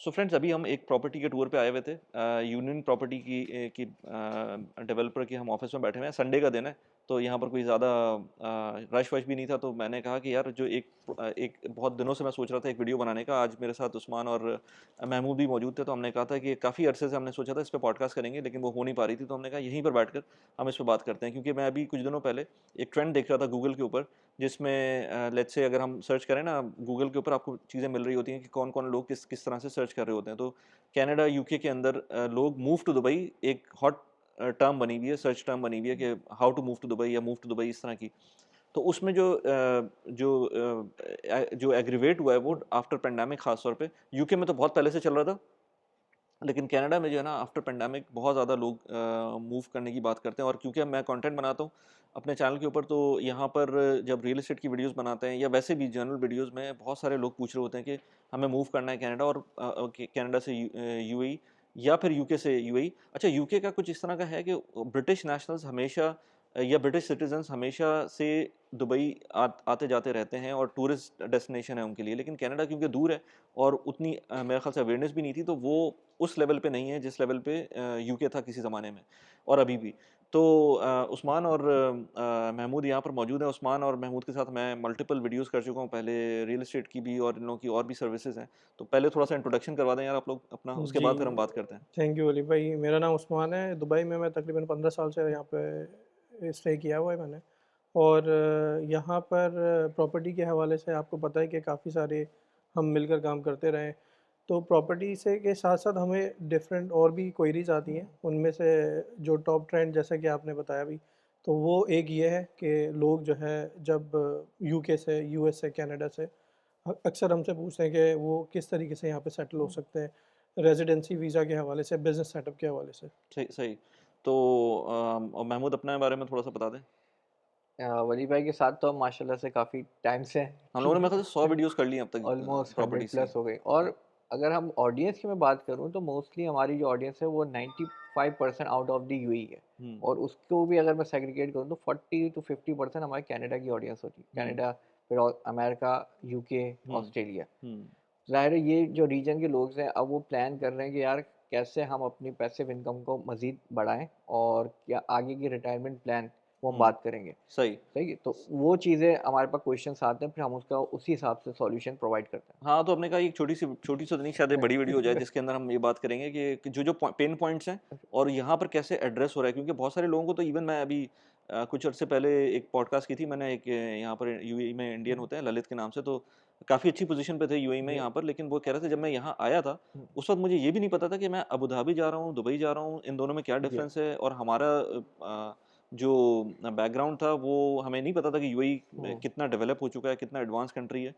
So friends, अभी हम एक प्रॉपर्टी के टूर पे आए हुए थे। यूनियन प्रॉपर्टी की डेवलपर की हम ऑफिस में बैठे हुए हैं। संडे का दिन है, तो यहाँ पर कोई ज़्यादा रश वश भी नहीं था। तो मैंने कहा कि यार, जो एक बहुत दिनों से मैं सोच रहा था एक वीडियो बनाने का। आज मेरे साथ उस्मान और महमूद भी मौजूद थे, तो हमने कहा था कि काफ़ी अरसे से हमने सोचा था इस पर पॉडकास्ट करेंगे, लेकिन वो हो नहीं पा रही थी। तो हमने कहा यहीं पर बैठकर हम इस पर बात करते हैं, क्योंकि मैं अभी कुछ दिनों पहले एक ट्रेंड देख रहा था गूगल के ऊपर, जिसमें लेट्स से अगर हम सर्च करें ना गूगल के ऊपर, आपको चीज़ें मिल रही होती हैं कि कौन कौन लोग किस किस तरह से सर्च कर रहे होते हैं। तो कनाडा, यूके के अंदर लोग मूव टू दुबई एक हॉट टर्म बनी हुई है, सर्च टर्म बनी हुई है कि how to move to Dubai या मूव टू दुबई, इस तरह की। तो उसमें जो एग्रीवेट हुआ है वो आफ्टर पेंडेमिक, खास तौर पे यूके में तो बहुत पहले से चल रहा था, लेकिन कनाडा में जो है ना, आफ्टर पेंडेमिक बहुत ज़्यादा लोग मूव करने की बात करते हैं। और क्योंकि अब मैं कंटेंट बनाता हूँ अपने चैनल के ऊपर, तो यहाँ पर जब रियल एस्टेट की वीडियोस बनाते हैं या वैसे भी जनरल वीडियोस में, बहुत सारे लोग पूछ रहे होते हैं कि हमें मूव करना है कनाडा, और कनाडा से यूएई या फिर यूके से यूएई। अच्छा, यूके का कुछ इस तरह का है कि ब्रिटिश नेशनल्स हमेशा या ब्रिटिश सिटीजन्स हमेशा से दुबई आते जाते रहते हैं, और टूरिस्ट डेस्टिनेशन है उनके लिए। लेकिन कनाडा क्योंकि दूर है, और उतनी मेरे ख्याल से अवेयरनेस भी नहीं थी, तो वो उस लेवल पे नहीं है जिस लेवल पे यूके था किसी ज़माने में, और अभी भी। तो उस्मान और महमूद यहाँ पर मौजूद हैं। उस्मान और महमूद के साथ मैं मल्टीपल वीडियोस कर चुका हूँ पहले, रियल एस्टेट की भी, और इन लोगों की और भी सर्विसेज हैं। तो पहले थोड़ा सा इंट्रोडक्शन करवा दें यार आप लोग अपना, उसके जी, बाद फिर हम बात करते हैं। थैंक यू अली भाई। मेरा नाम उस्मान है। दुबई में मैं तकरीबन 15 साल से यहाँ पे स्टे किया हुआ है मैंने। और यहाँ पर प्रॉपर्टी के हवाले से आपको पता है कि काफ़ी सारे हम मिलकर काम करते रहे। तो प्रॉपर्टी से के साथ-साथ हमें डिफरेंट और भी क्वेरीज़ आती हैं। उनमें से जो टॉप ट्रेंड जैसा कि आपने बताया अभी, तो वो एक ये है कि लोग जो है जब यूके से, यूएस से, कनाडा से अक्सर हमसे पूछते हैं कि वो किस तरीके से यहाँ पे सेटल हो सकते हैं, रेज़िडेंसी वीज़ा के हवाले से, बिज़नेस सेटअप के हवाले से। सही सही। तो और महमूद अपने बारे में थोड़ा सा बता दें। वली भाई के साथ तो हम माशाल्लाह से काफ़ी टाइम से हम लोगों ने मेरे ख्याल से 100 हैं। वीडियोस कर ली अब तक ऑलमोस्ट 100 प्रॉपर्टीज की। प्लस हो गई। और अगर हम ऑडियंस की मैं बात करूँ तो मोस्टली हमारी जो ऑडियंस है वो 95% आउट ऑफ द यूएई है। हम्म। और उसको भी अगर मैं सेग्रीगेट करूँ तो 40 टू 50% हमारे कनाडा की ऑडियंस होती है। हम्म। कनाडा, फिर अमेरिका, यूके, हम्म। ऑस्ट्रेलिया। हम्म। ज़ाहिर है ये जो रीजन के लोग हैं अब वो प्लान कर रहे हैं कि यार कैसे हम अपनी पैसिव इनकम को मज़ीद बढ़ाएँ और क्या आगे की रिटायरमेंट प्लान वो हम हम्म। बात करेंगे। सही। सही है? तो वो चीज़ें हमारे पास क्वेश्चंस आते हैं, फिर हम उसका उसी हिसाब से सॉल्यूशन प्रोवाइड करते हैं। हाँ, तो हमने कहा एक छोटी सी तो नहीं, शायद एक बड़ी वीडियो हो जाए, जिसके अंदर हम ये बात करेंगे कि जो पेन पॉइंट्स हैं और यहाँ पर कैसे एड्रेस हो रहा है। क्योंकि बहुत सारे लोगों को तो, इवन मैं अभी कुछ अर्से पहले एक पॉडकास्ट की थी मैंने, एक यहाँ पर यूएई में इंडियन होते हैं ललित के नाम से, तो काफ़ी अच्छी पोजीशन पे थे यूएई में जी। यहाँ पर। लेकिन वो कह रहे थे जब मैं यहाँ आया था, उस वक्त मुझे ये भी नहीं पता था कि मैं अबू धाबी जा रहा हूँ, दुबई जा रहा हूँ, इन दोनों में क्या जी। डिफरेंस है। और हमारा जो बैकग्राउंड था वो हमें नहीं पता था कि यूएई हुँ। कितना डेवलप हो चुका है, कितना एडवांस कंट्री है।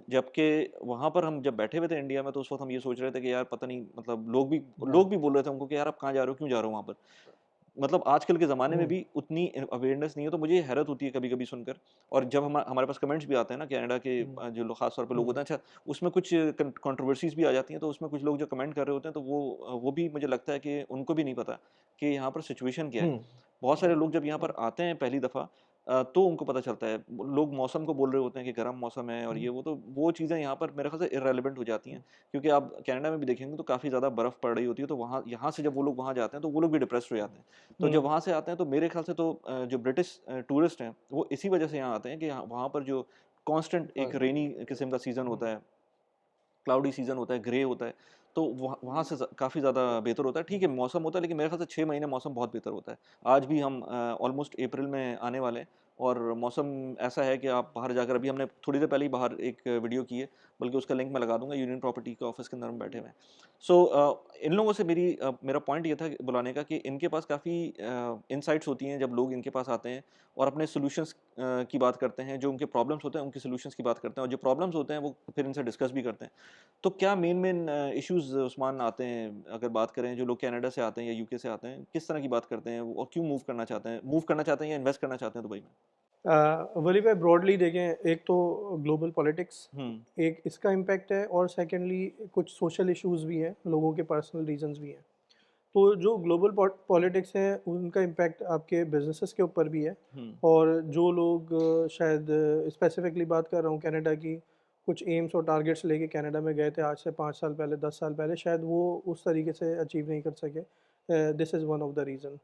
जबकि वहाँ पर हम जब बैठे हुए थे इंडिया में, तो उस वक़्त हम ये सोच रहे थे कि यार पता नहीं, मतलब हाँ। लोग भी बोल रहे थे हमको कि यार आप कहाँ जा रहे हो? क्यों जा रहे हो वहाँ पर? मतलब आजकल के ज़माने में हुँ। भी उतनी अवेयरनेस नहीं है, तो मुझे ये हैरत होती है कभी-कभी सुनकर। और जब हमारे पास कमेंट्स भी आते हैं ना कनाडा के, हुँ। जो लोग ख़ास तौर पे लोग हुँ। होते हैं, अच्छा उसमें कुछ कंट्रोवर्सीज़ भी आ जाती हैं, तो उसमें कुछ लोग जो कमेंट कर रहे होते हैं, तो वो भी मुझे लगता है कि उनको भी नहीं पता कि यहाँ पर सिचुएशन क्या है। हुँ। बहुत सारे लोग जब यहाँ पर आते हैं पहली दफ़ा, तो उनको पता चलता है। लोग मौसम को बोल रहे होते हैं कि गर्म मौसम है और हुँ। ये वो, तो वो चीज़ें यहाँ पर मेरे ख़्याल से इर्रेलेवेंट हो जाती हैं। क्योंकि आप कनाडा में भी देखेंगे तो काफ़ी ज़्यादा बर्फ़ पड़ रही होती है, तो वहाँ यहाँ से जब वो लोग वहाँ जाते हैं, तो वो लोग भी डिप्रेस्ड हो जाते हैं। तो जब हुँ। वहाँ से आते हैं, तो मेरे ख़्याल से तो जो ब्रिटिश टूरिस्ट हैं, वो इसी वजह से यहाँ आते हैं कि यहाँ वहाँ पर जो कांस्टेंट एक रेनी किस्म का सीज़न होता है, क्लाउडी सीज़न होता है, ग्रे होता है, तो वहाँ वहाँ से काफ़ी ज़्यादा बेहतर होता है। ठीक है, मौसम होता है, लेकिन मेरे ख़्याल से 6 महीने मौसम बहुत बेहतर होता है। आज भी हम ऑलमोस्ट अप्रैल में आने वाले हैं, और मौसम ऐसा है कि आप बाहर जाकर, अभी हमने थोड़ी देर पहले ही बाहर एक वीडियो की है, बल्कि उसका लिंक मैं लगा दूँगा, यूनियन प्रॉपर्टी के ऑफ़िस के अंदर हम बैठे हुए हैं। सो इन लोगों से मेरा पॉइंट ये था बुलाने का कि इनके पास काफ़ी इनसाइट्स होती हैं जब लोग इनके पास आते हैं, और अपने सॉल्यूशंस की बात करते हैं। जो उनके प्रॉब्लम्स होते हैं, उनके सॉल्यूशंस की बात करते हैं, और जो प्रॉब्लम्स होते हैं, वो फिर इनसे डिस्कस भी करते हैं। तो क्या मेन इश्यूज़ उस्मान आते हैं, अगर बात करें जो लोग कनाडा से आते हैं या यूके से आते हैं, किस तरह की बात करते हैं वो, और क्यों मूव करना चाहते हैं या इन्वेस्ट करना चाहते हैं दुबई में? वली भाई ब्रॉडली देखें, एक तो ग्लोबल पॉलिटिक्स, हुँ। एक इसका इम्पैक्ट है, और सेकेंडली कुछ सोशल इश्यूज़ भी हैं, लोगों के पर्सनल रीजंस भी हैं। तो जो ग्लोबल पॉलिटिक्स है उनका इम्पैक्ट आपके बिजनेसेस के ऊपर भी है। हुँ। और जो लोग शायद स्पेसिफिकली बात कर रहा हूँ कनाडा की, कुछ एम्स और टारगेट्स लेके कनाडा में गए थे आज से 5 साल पहले, 10 साल पहले, शायद वो उस तरीके से अचीव नहीं कर सके। This is one of the reason.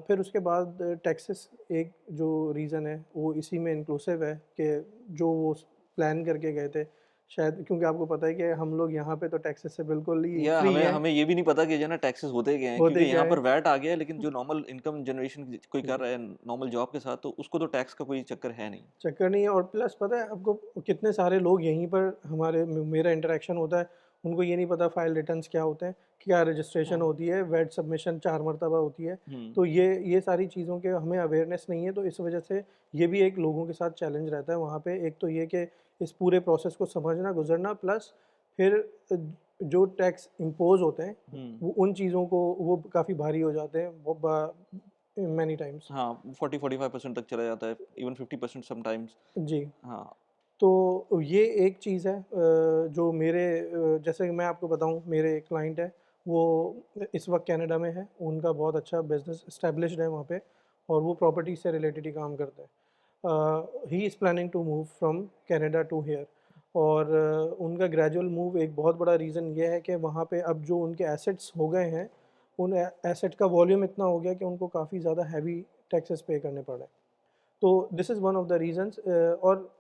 फिर उसके बाद टैक्सेस एक जो रीज़न है वो इसी में इंक्लूसिव है कि जो वो प्लान करके गए थे, शायद क्योंकि आपको पता है कि हम लोग यहाँ पे तो टैक्सेस से बिल्कुल ही या फ्री हमें हैं, हमें ये भी नहीं पता कि जो है ना टैक्सेस होते क्या हैं, क्योंकि होते क्या यहाँ है। पर वैट आ गया है, लेकिन जो नॉर्मल इनकम जनरेशन कोई कर रहा है नॉर्मल जॉब के साथ, तो उसको तो टैक्स का कोई चक्कर है नहीं। चक्कर नहीं है, और प्लस पता है आपको कितने सारे लोग यहीं पर हमारे मेरा इंटरेक्शन होता है, उनको ये नहीं पता फाइल रिटर्न्स क्या होते हैं, क्या रजिस्ट्रेशन हाँ। होती है, वेट सबमिशन 4 मरतबा होती है। हुँ। तो ये सारी चीज़ों के हमें अवेयरनेस नहीं है, तो इस वजह से ये भी एक लोगों के साथ चैलेंज रहता है वहाँ पे। एक तो ये कि इस पूरे प्रोसेस को समझना, गुज़रना, प्लस फिर जो टैक्स इम्पोज़ होते हैं, हुँ। वो उन चीज़ों को वो काफ़ी भारी हो जाते हैं वो मैनी टाइम्स। हाँ, 40-45% तक चला जाता है, इवन 50% समटाइम्स। जी। हाँ। तो ये एक चीज़ है जो मेरे जैसे कि मैं आपको बताऊँ, मेरे एक क्लाइंट है, वो इस वक्त कनाडा में है, उनका बहुत अच्छा बिजनेस एस्टेब्लिश्ड है वहाँ पे, और वो प्रॉपर्टी से रिलेटेड ही काम करते हैं। He is planning to move from Canada to here, और उनका ग्रेजुअल मूव एक बहुत बड़ा रीज़न ये है कि वहाँ पे अब जो उनके एसेट्स हो गए हैं, उन एसेट का वॉल्यूम इतना हो गया कि उनको काफ़ी ज़्यादा हैवी टैक्सेस पे करने पड़ रहे हैं। तो this is one of the reasons, और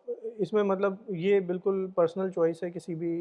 इसमें मतलब ये बिल्कुल पर्सनल चॉइस है किसी भी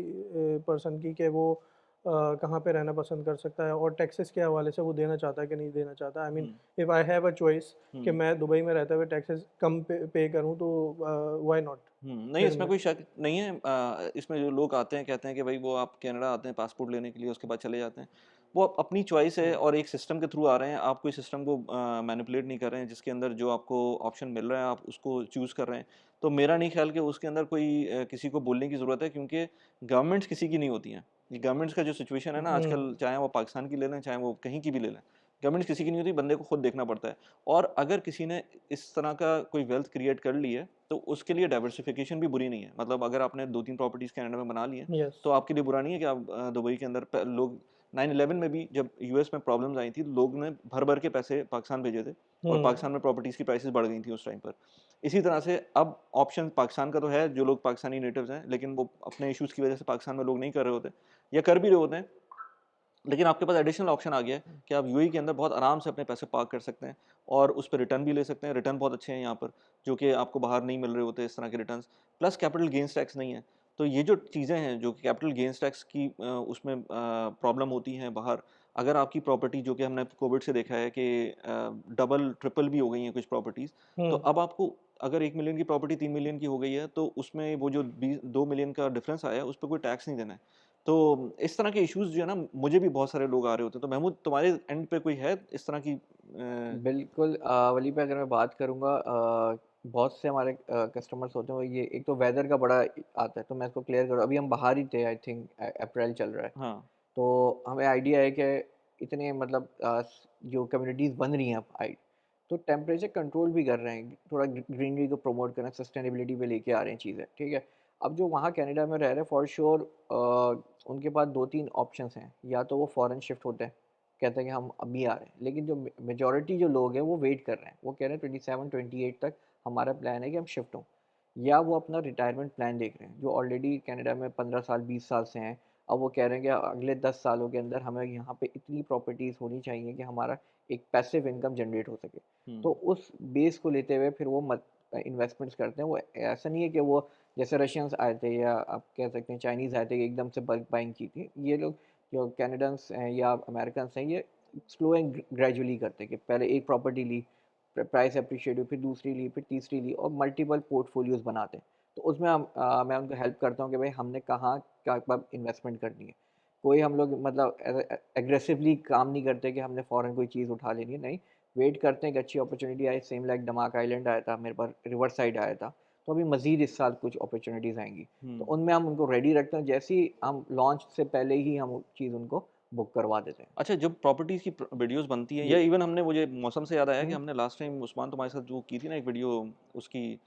पर्सन की कि वो कहाँ पे रहना पसंद कर सकता है, और टैक्सेस के हवाले से वो देना चाहता है कि नहीं देना चाहता। I mean, hmm. If I have a choice कि हुँ। मैं दुबई में रहते हुए टैक्सेस कम पे करूँ, तो व्हाई नॉट? नहीं, फिर इसमें मैं कोई शक नहीं है। इसमें जो लोग आते हैं कहते हैं कि भाई वो आप कनाडा आते हैं पासपोर्ट लेने के लिए, उसके बाद चले जाते हैं। वो अपनी चॉइस है और एक सिस्टम के थ्रू आ रहे हैं। आप कोई सिस्टम को मैनिपुलेट नहीं कर रहे हैं, जिसके अंदर जो आपको ऑप्शन मिल रहा है आप उसको चूज़ कर रहे हैं। तो मेरा नहीं ख्याल कि उसके अंदर कोई किसी को बोलने की ज़रूरत है, क्योंकि गवर्नमेंट्स किसी की नहीं होती हैं। ये गवर्नमेंट्स का जो सिचुएशन है ना आजकल, चाहे वो पाकिस्तान की ले लें, चाहे वो कहीं की भी ले लें, गवर्नमेंट्स किसी की नहीं होती, बंदे को खुद देखना पड़ता है। और अगर किसी ने इस तरह का कोई वेल्थ क्रिएट कर ली है, तो उसके लिए डाइवर्सिफ़िकेशन भी बुरी नहीं है। मतलब अगर आपने 2-3 प्रॉपर्टीज़ कनाडा में बना ली हैं, यस। तो आपके लिए बुरा नहीं है कि आप दुबई के अंदर प लोग 9/11 में भी जब यूएस में प्रॉब्लम्स आई थी, लोग ने भर-भर के पैसे पाकिस्तान भेजे थे और हुँ। पाकिस्तान में प्रॉपर्टीज़ की प्राइसेज़ बढ़ गई थी उस टाइम पर। इसी तरह से अब ऑप्शन पाकिस्तान का तो है, जो लोग पाकिस्तानी नेटिव्स हैं, लेकिन वो अपने इश्यूज़ की वजह से पाकिस्तान में लोग नहीं कर रहे होते या कर भी रहे होते हैं, लेकिन आपके पास एडिशनल ऑप्शन आ गया है कि आप यूएई के अंदर बहुत आराम से अपने पैसे पार्क कर सकते हैं और उस पे रिटर्न भी ले सकते हैं। रिटर्न बहुत अच्छे हैं यहाँ पर, जो कि आपको बाहर नहीं मिल रहे होते इस तरह के returns. Plus capital gains tax नहीं है। तो ये जो चीज़ें हैं, जो कि कैपिटल गेन्स टैक्स की उसमें प्रॉब्लम होती हैं बाहर। अगर आपकी प्रॉपर्टी, जो कि हमने कोविड से देखा है कि डबल, ट्रिपल भी हो गई हैं कुछ प्रॉपर्टीज़, तो हुँ। अब आपको अगर 1 मिलियन की प्रॉपर्टी 3 मिलियन की हो गई है, तो उसमें वो जो 2 मिलियन का डिफरेंस आया है, उस पे कोई टैक्स नहीं देना है। तो इस तरह के इश्यूज़ जो है ना, मुझे भी बहुत सारे लोग आ रहे होते हैं। तो महमूद, तुम्हारे एंड पे कोई है इस तरह की बिल्कुल वली पे अगर मैं बात करूँगा बहुत से हमारे कस्टमर्स होते हैं, वो ये एक तो वेदर का बड़ा आता है, तो मैं इसको क्लियर करूँ। अभी हम बाहर ही थे, आई थिंक अप्रैल चल रहा है, हाँ। तो हमें आइडिया है कि इतने मतलब जो कम्युनिटीज़ बन रही हैं अब तो टेम्परेचर कंट्रोल भी कर रहे हैं, थोड़ा ग्रीनरी को प्रमोट कर रहे हैं, सस्टेनेबिलिटी पे लेके आ रहे हैं चीज़ें, ठीक है। अब जो वहाँ कनाडा में रह रहे हैं फॉर श्योर उनके पास 2-3 ऑप्शंस हैं, या तो वो फॉरेन शिफ्ट होते हैं, कहते हैं कि हम अभी आ रहे हैं, लेकिन जो मेजॉरिटी जो लोग हैं वो वेट कर रहे हैं, वो कह रहे हैं 27-28 तक हमारा प्लान है कि हम शिफ्ट हों, या वो अपना रिटायरमेंट प्लान देख रहे हैं, जो ऑलरेडी कनाडा में 15 साल 20 साल से हैं। अब वो कह रहे हैं कि अगले 10 सालों के अंदर हमें यहाँ पे इतनी प्रॉपर्टीज़ होनी चाहिए कि हमारा एक पैसिव इनकम जनरेट हो सके। तो हुँ। उस बेस को लेते हुए फिर वो इन्वेस्टमेंट्स करते हैं। वो ऐसा नहीं है कि वो जैसे रशियंस आए थे या आप कह सकते हैं चाइनीज़ आए थे कि एकदम से बल्क बाइंग की थी। ये लोग जो कैनेडियंस हैं या अमेरिकन्स हैं, ये स्लो एंड ग्रेजुअली करते हैं कि पहले एक प्रॉपर्टी ली, प्राइस एप्रिशिएट हुई, फिर दूसरी ली, फिर तीसरी ली और मल्टीपल पोर्टफोलियोज़ बनाते हैं। तो उसमें मैं उनको हेल्प करता हूँ कि भाई हमने कहाँ क्या कब इन्वेस्टमेंट करनी है। कोई हम लोग मतलब एग्रेसिवली काम नहीं करते कि हमने फ़ौरन कोई चीज़ उठा लेनी है, नहीं। वेट करते हैं कि अच्छी अपॉर्चुनिटी आए, सेम लाइक दमाक आइलैंड आया था, मेरे पास रिवर साइड आया था। तो अभी मज़ीद इस साल कुछ अपॉर्चुनिटीज़ आएँगी। तो हुँ। उनमें हम उनको रेडी रखते हैं, जैसे ही हम लॉन्च से पहले ही हम वो चीज़ उनको बुक करवा देते हैं। अच्छा, जब प्रॉपर्टीज़ की वीडियोज़ बनती हैं, या जी। इवन हमने, मुझे मौसम से याद आया कि हुँ। हमने लास्ट टाइम उस्मान तुम्हारे साथ जो की थी ना एक वीडियो, उसकी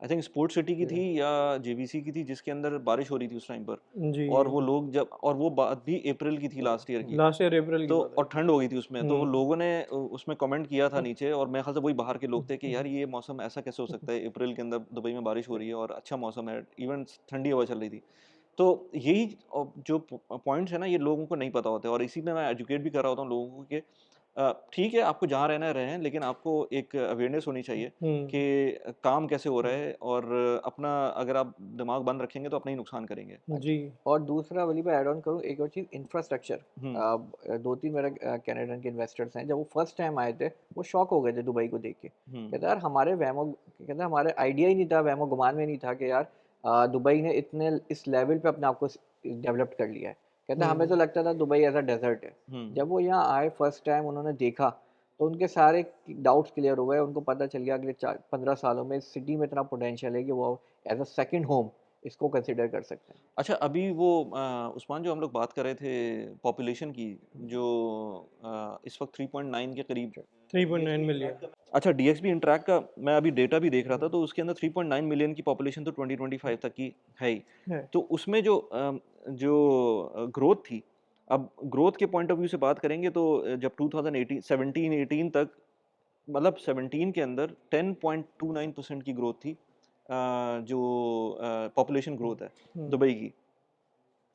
आई थिंक स्पोर्ट सिटी की जी। थी या जेबीसी की थी, जिसके अंदर बारिश हो रही थी उस टाइम पर, जी, और वो लोग जब, और वो बात भी अप्रैल की थी लास्ट ईयर की, लास्ट ईयर अप्रैल की तो बात है और जी। ठंड हो गई थी उसमें, तो वो हुँ। लोगों ने उसमें कमेंट किया था नीचे, और मेरे ख्याल से वही बाहर के लोग थे कि यार हुँ, ये मौसम ऐसा कैसे हो सकता है, अप्रैल के अंदर दुबई में बारिश हो रही है और अच्छा मौसम है, इवन ठंडी हवा चल रही थी। तो यही जो पॉइंट्स है ना, ये लोगों को नहीं पता होते, और इसी में मैं एजुकेट भी कर रहा होता हूँ लोगों को कि ठीक है आपको जहाँ रहना है रहें, लेकिन आपको एक अवेयरनेस होनी चाहिए हुँ। कि काम कैसे हो रहा है, और अपना अगर आप दिमाग बंद रखेंगे तो अपना ही नुकसान करेंगे। जी। और दूसरा वली मैं ऐड ऑन करूँ एक और चीज़, इंफ्रास्ट्रक्चर। हुँ, 2-3 मेरे कनाडा के इन्वेस्टर्स हैं, जब वो फर्स्ट टाइम आए थे, वो शॉक हो गए थे दुबई को देख के। हुँ, कहते यार हमारे वैमो, कहते हमारे आइडिया ही नहीं था, वैमो गुमान में नहीं था कि यार दुबई ने इतने इस लेवल पे अपने आप को डेवलप्ड कर लिया है। कहते हमें तो हुँ, लगता था दुबई एज़ अ डेज़र्ट है। हुँ, जब वो यहाँ आए फर्स्ट टाइम उन्होंने देखा, तो उनके सारे डाउट्स क्लियर हो गए, उनको पता चल गया अगले 4-15 सालों में इस सिटी में इतना पोटेंशियल है कि वो एज़ अ सेकंड होम इसको कंसिडर कर सकते हैं। अच्छा, अभी वो उस्मान, जो हम लोग बात कर रहे थे पॉपुलेशन की, जो इस वक़्त 3.9 के करीब, 3.9 मिलियन। अच्छा, डीएक्सबी इंटरैक्ट का मैं अभी डेटा भी देख रहा था, हुँ, तो उसके अंदर 3.9 मिलियन की पॉपुलेशन तो 2025 तक की है ही। है। तो उसमें जो ग्रोथ थी, अब ग्रोथ के पॉइंट ऑफ व्यू से बात करेंगे तो जब 2018 17-18 तक, मतलब 17 के अंदर 10.29% की ग्रोथ थी, जो पॉपुलेशन ग्रोथ है हुँ, दुबई की।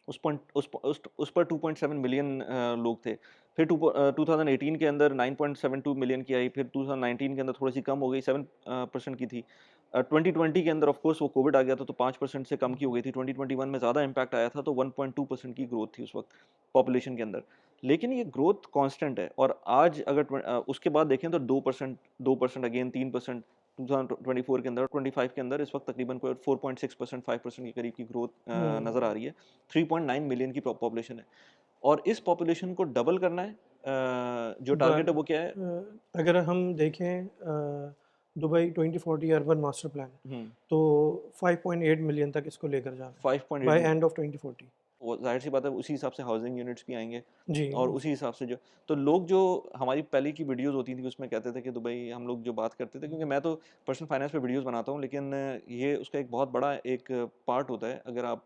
उस पर 2.7 मिलियन लोग थे। फिर 2018 के अंदर 9.72 मिलियन की आई, फिर 2019 के अंदर थोड़ी-सी कम हो गई, 7% की थी। 2020 के अंदर ऑफ कोर्स वो कोविड आ गया था, तो 5% से कम की हो गई थी। 2021 में ज़्यादा इम्पैक्ट आया था, तो 1.2% की ग्रोथ थी उस वक़्त पॉपुलेशन के अंदर। लेकिन ये ग्रोथ कांस्टेंट है, और आज अगर उसके बाद देखें तो 2% अगेन 3%, 2024 के अंदर, 25 के अंदर इस वक़्त तकरीबन कोई 4.6%, 5% के करीब की ग्रोथ नज़र आ हुँ। रही है। 3.9 मिलियन की पॉपुलेशन है, और इस पॉपुलेशन को डबल करना है। जो टारगेट है वो क्या है? अगर हम देखें दुबई 2040 अर्बन मास्टर प्लान, हुँ, तो 5.8 मिलियन तक इसको लेकर जाना है 5.8 बाय मिलियन। End of 2040। वो ज़ाहिर-सी बात है, उसी हिसाब से हाउसिंग यूनिट्स भी आएँगे, जी, और उसी हिसाब से जो, तो लोग जो हमारी पहले की वीडियोज़ होती थी उसमें कहते थे कि दुबई, हम लोग जो बात करते थे, क्योंकि मैं तो पर्सनल फाइनेंस पे वीडियोज़ बनाता हूँ, लेकिन ये उसका एक बहुत बड़ा एक पार्ट होता है। अगर आप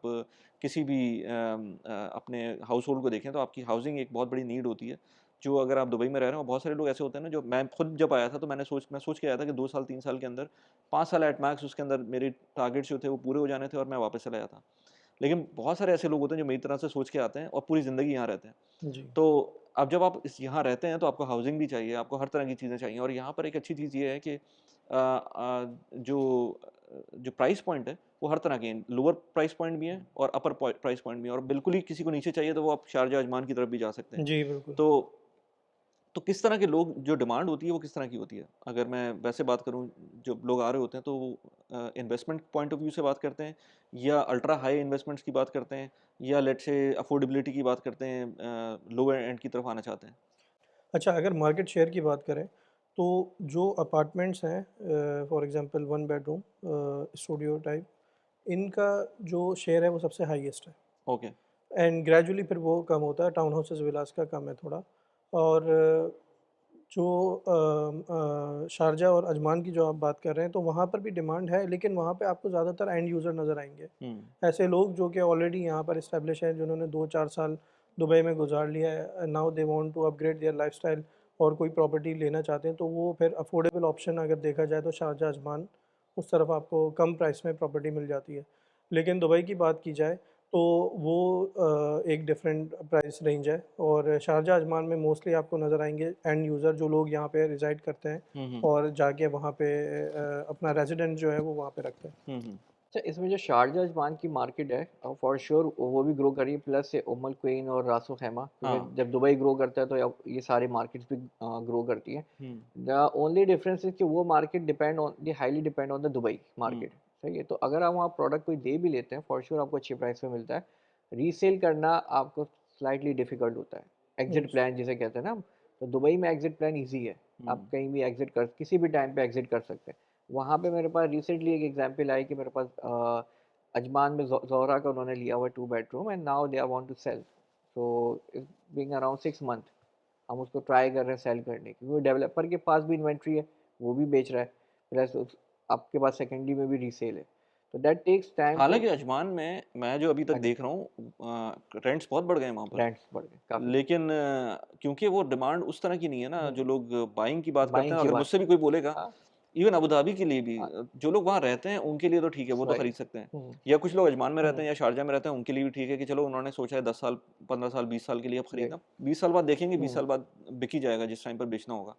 किसी भी अपने हाउसहोल्ड को देखें, तो आपकी हाउसिंग एक बहुत बड़ी नीड होती है, जो अगर आप दुबई में रह रहे हो, बहुत सारे लोग ऐसे होते हैं ना, जो, मैं खुद जब आया था तो मैं सोच के आया था कि 2 साल 3 साल के अंदर, 5 साल एट मैक्स उसके अंदर मेरे टारगेट्स जो थे वो पूरे हो जाने थे, और मैं वापस चला जाता। लेकिन बहुत सारे ऐसे लोग होते हैं जो मेरी तरह से सोच के आते हैं और पूरी ज़िंदगी यहाँ रहते हैं। जी। तो अब जब आप यहाँ रहते हैं, तो आपको हाउसिंग भी चाहिए, आपको हर तरह की चीज़ें चाहिए, और यहाँ पर एक अच्छी चीज़ ये है कि जो प्राइस पॉइंट है वो हर तरह के हैं। लोअर प्राइस पॉइंट भी हैं और अपर प्राइस पॉइंट भी हैं, और बिल्कुल ही किसी को नीचे चाहिए तो वो आप शारजाह, अजमान की तरफ भी जा सकते हैं। जी, बिल्कुल। तो किस तरह के लोग, जो डिमांड होती है वो किस तरह की होती है? अगर मैं वैसे बात करूँ, जो लोग आ रहे होते हैं, तो वो इन्वेस्टमेंट पॉइंट ऑफ व्यू से बात करते हैं, या अल्ट्रा हाई इन्वेस्टमेंट्स की बात करते हैं, या लेट्स से अफोर्डेबिलिटी की बात करते हैं, लो एंड की तरफ आना चाहते हैं? अच्छा, अगर मार्केट शेयर की बात करें, तो जो अपार्टमेंट्स हैं for example 1 bedroom studio type, इनका जो शेयर है वो सबसे हाईएस्ट है। ओके। एंड ग्रेजुअली फिर वो कम होता है, टाउन हाउसेस विलास का कम है थोड़ा। और जो शारजाह और अजमान की जो आप बात कर रहे हैं, तो वहाँ पर भी डिमांड है, लेकिन वहाँ पे आपको ज़्यादातर एंड यूज़र नज़र आएँगे। हुँ, ऐसे लोग जो कि ऑलरेडी यहाँ पर एस्टेब्लिश हैं, जिन्होंने 2-4 साल दुबई में गुज़ार लिया है, now they want to upgrade their lifestyle और कोई प्रॉपर्टी लेना चाहते हैं, तो वो फिर अफोर्डेबल ऑप्शन अगर देखा जाए तो शारजाह, अजमान, उस तरफ आपको कम प्राइस में प्रॉपर्टी मिल जाती है। लेकिन दुबई की बात की जाए, तो वो एक डिफरेंट प्राइस रेंज है, और शारजाह, अजमान में मोस्टली आपको नज़र आएँगे एंड यूज़र, जो लोग यहाँ पे रिज़ाइड करते हैं हुँ, हुँ, और जाके वहाँ पे अपना रेज़िडेंस जो है वो वहाँ पे रखते हैं। हुँ, हुँ, अच्छा, इसमें जो शारजाह अजमान की मार्केट है फॉर श्योर वो भी ग्रो कर रही है, प्लस से उम्मुल क्वीन और रासो खैमा, क्योंकि हाँ, जब दुबई ग्रो करता है तो ये सारी मार्केट्स भी ग्रो करती हैं। हुँ, द ओनली डिफरेंस इज कि वो market depend on the highly depend on the Dubai hmm, market. सही है, तो अगर आप वहाँ प्रोडक्ट कोई दे भी लेते हैं फॉर श्योर आपको अच्छी प्राइस पे मिलता है। रीसेल करना आपको स्लाइटली डिफिकल्ट होता है। एग्जिट अच्छा, प्लान जिसे कहते हैं ना हम, तो दुबई में एग्जिट प्लान ईजी है। आप हुँ, कहीं भी एग्जिट कर किसी भी टाइम पे एग्जिट कर सकते हैं। वहाँ पे मेरे पास रिसेंटली एक एग्जांपल आई कि मेरे पास अजमान में ज़ोहरा का उन्होंने लिया हुआ 2 bedroom and now they are want to sell. So it's being around 6 month हम उसको ट्राई कर रहे हैं सेल करने की। वो डेवलपर के पास भी इन्वेंट्री है, वो भी बेच रहा है। प्लस आपके पास सेकेंडरी में भी रीसेल है, तो दैट टेक्स टाइम हालाँकि टू अजमान में मैं जो अभी तक देख रहा हूँ रेंट्स बहुत बढ़ गए हैं वहाँ पर। रेंट्स बढ़ गए काफ़ी, लेकिन क्योंकि वो डिमांड उस तरह की नहीं है ना, जो लोग बाइंग की बात करते बाइंग हैं, की अगर बात मुझसे भी करें। कोई बोलेगा, हाँ, इवन अबू धाबी के लिए भी हाँ, जो लोग वहाँ रहते हैं, उनके लिए तो ठीक है, वो तो राइट। खरीद सकते हैं। हुँ, या कुछ लोग अजमान में रहते हुँ, हैं या शारजाह में रहते हैं, उनके लिए भी ठीक है कि चलो उन्होंने सोचा है 10 साल, 15 साल, 20 साल के लिए अब राइट। खरीदना। 20 साल बाद देखेंगे, 20 हुँ, साल बाद बिक ही जाएगा जिस टाइम पर बेचना होगा,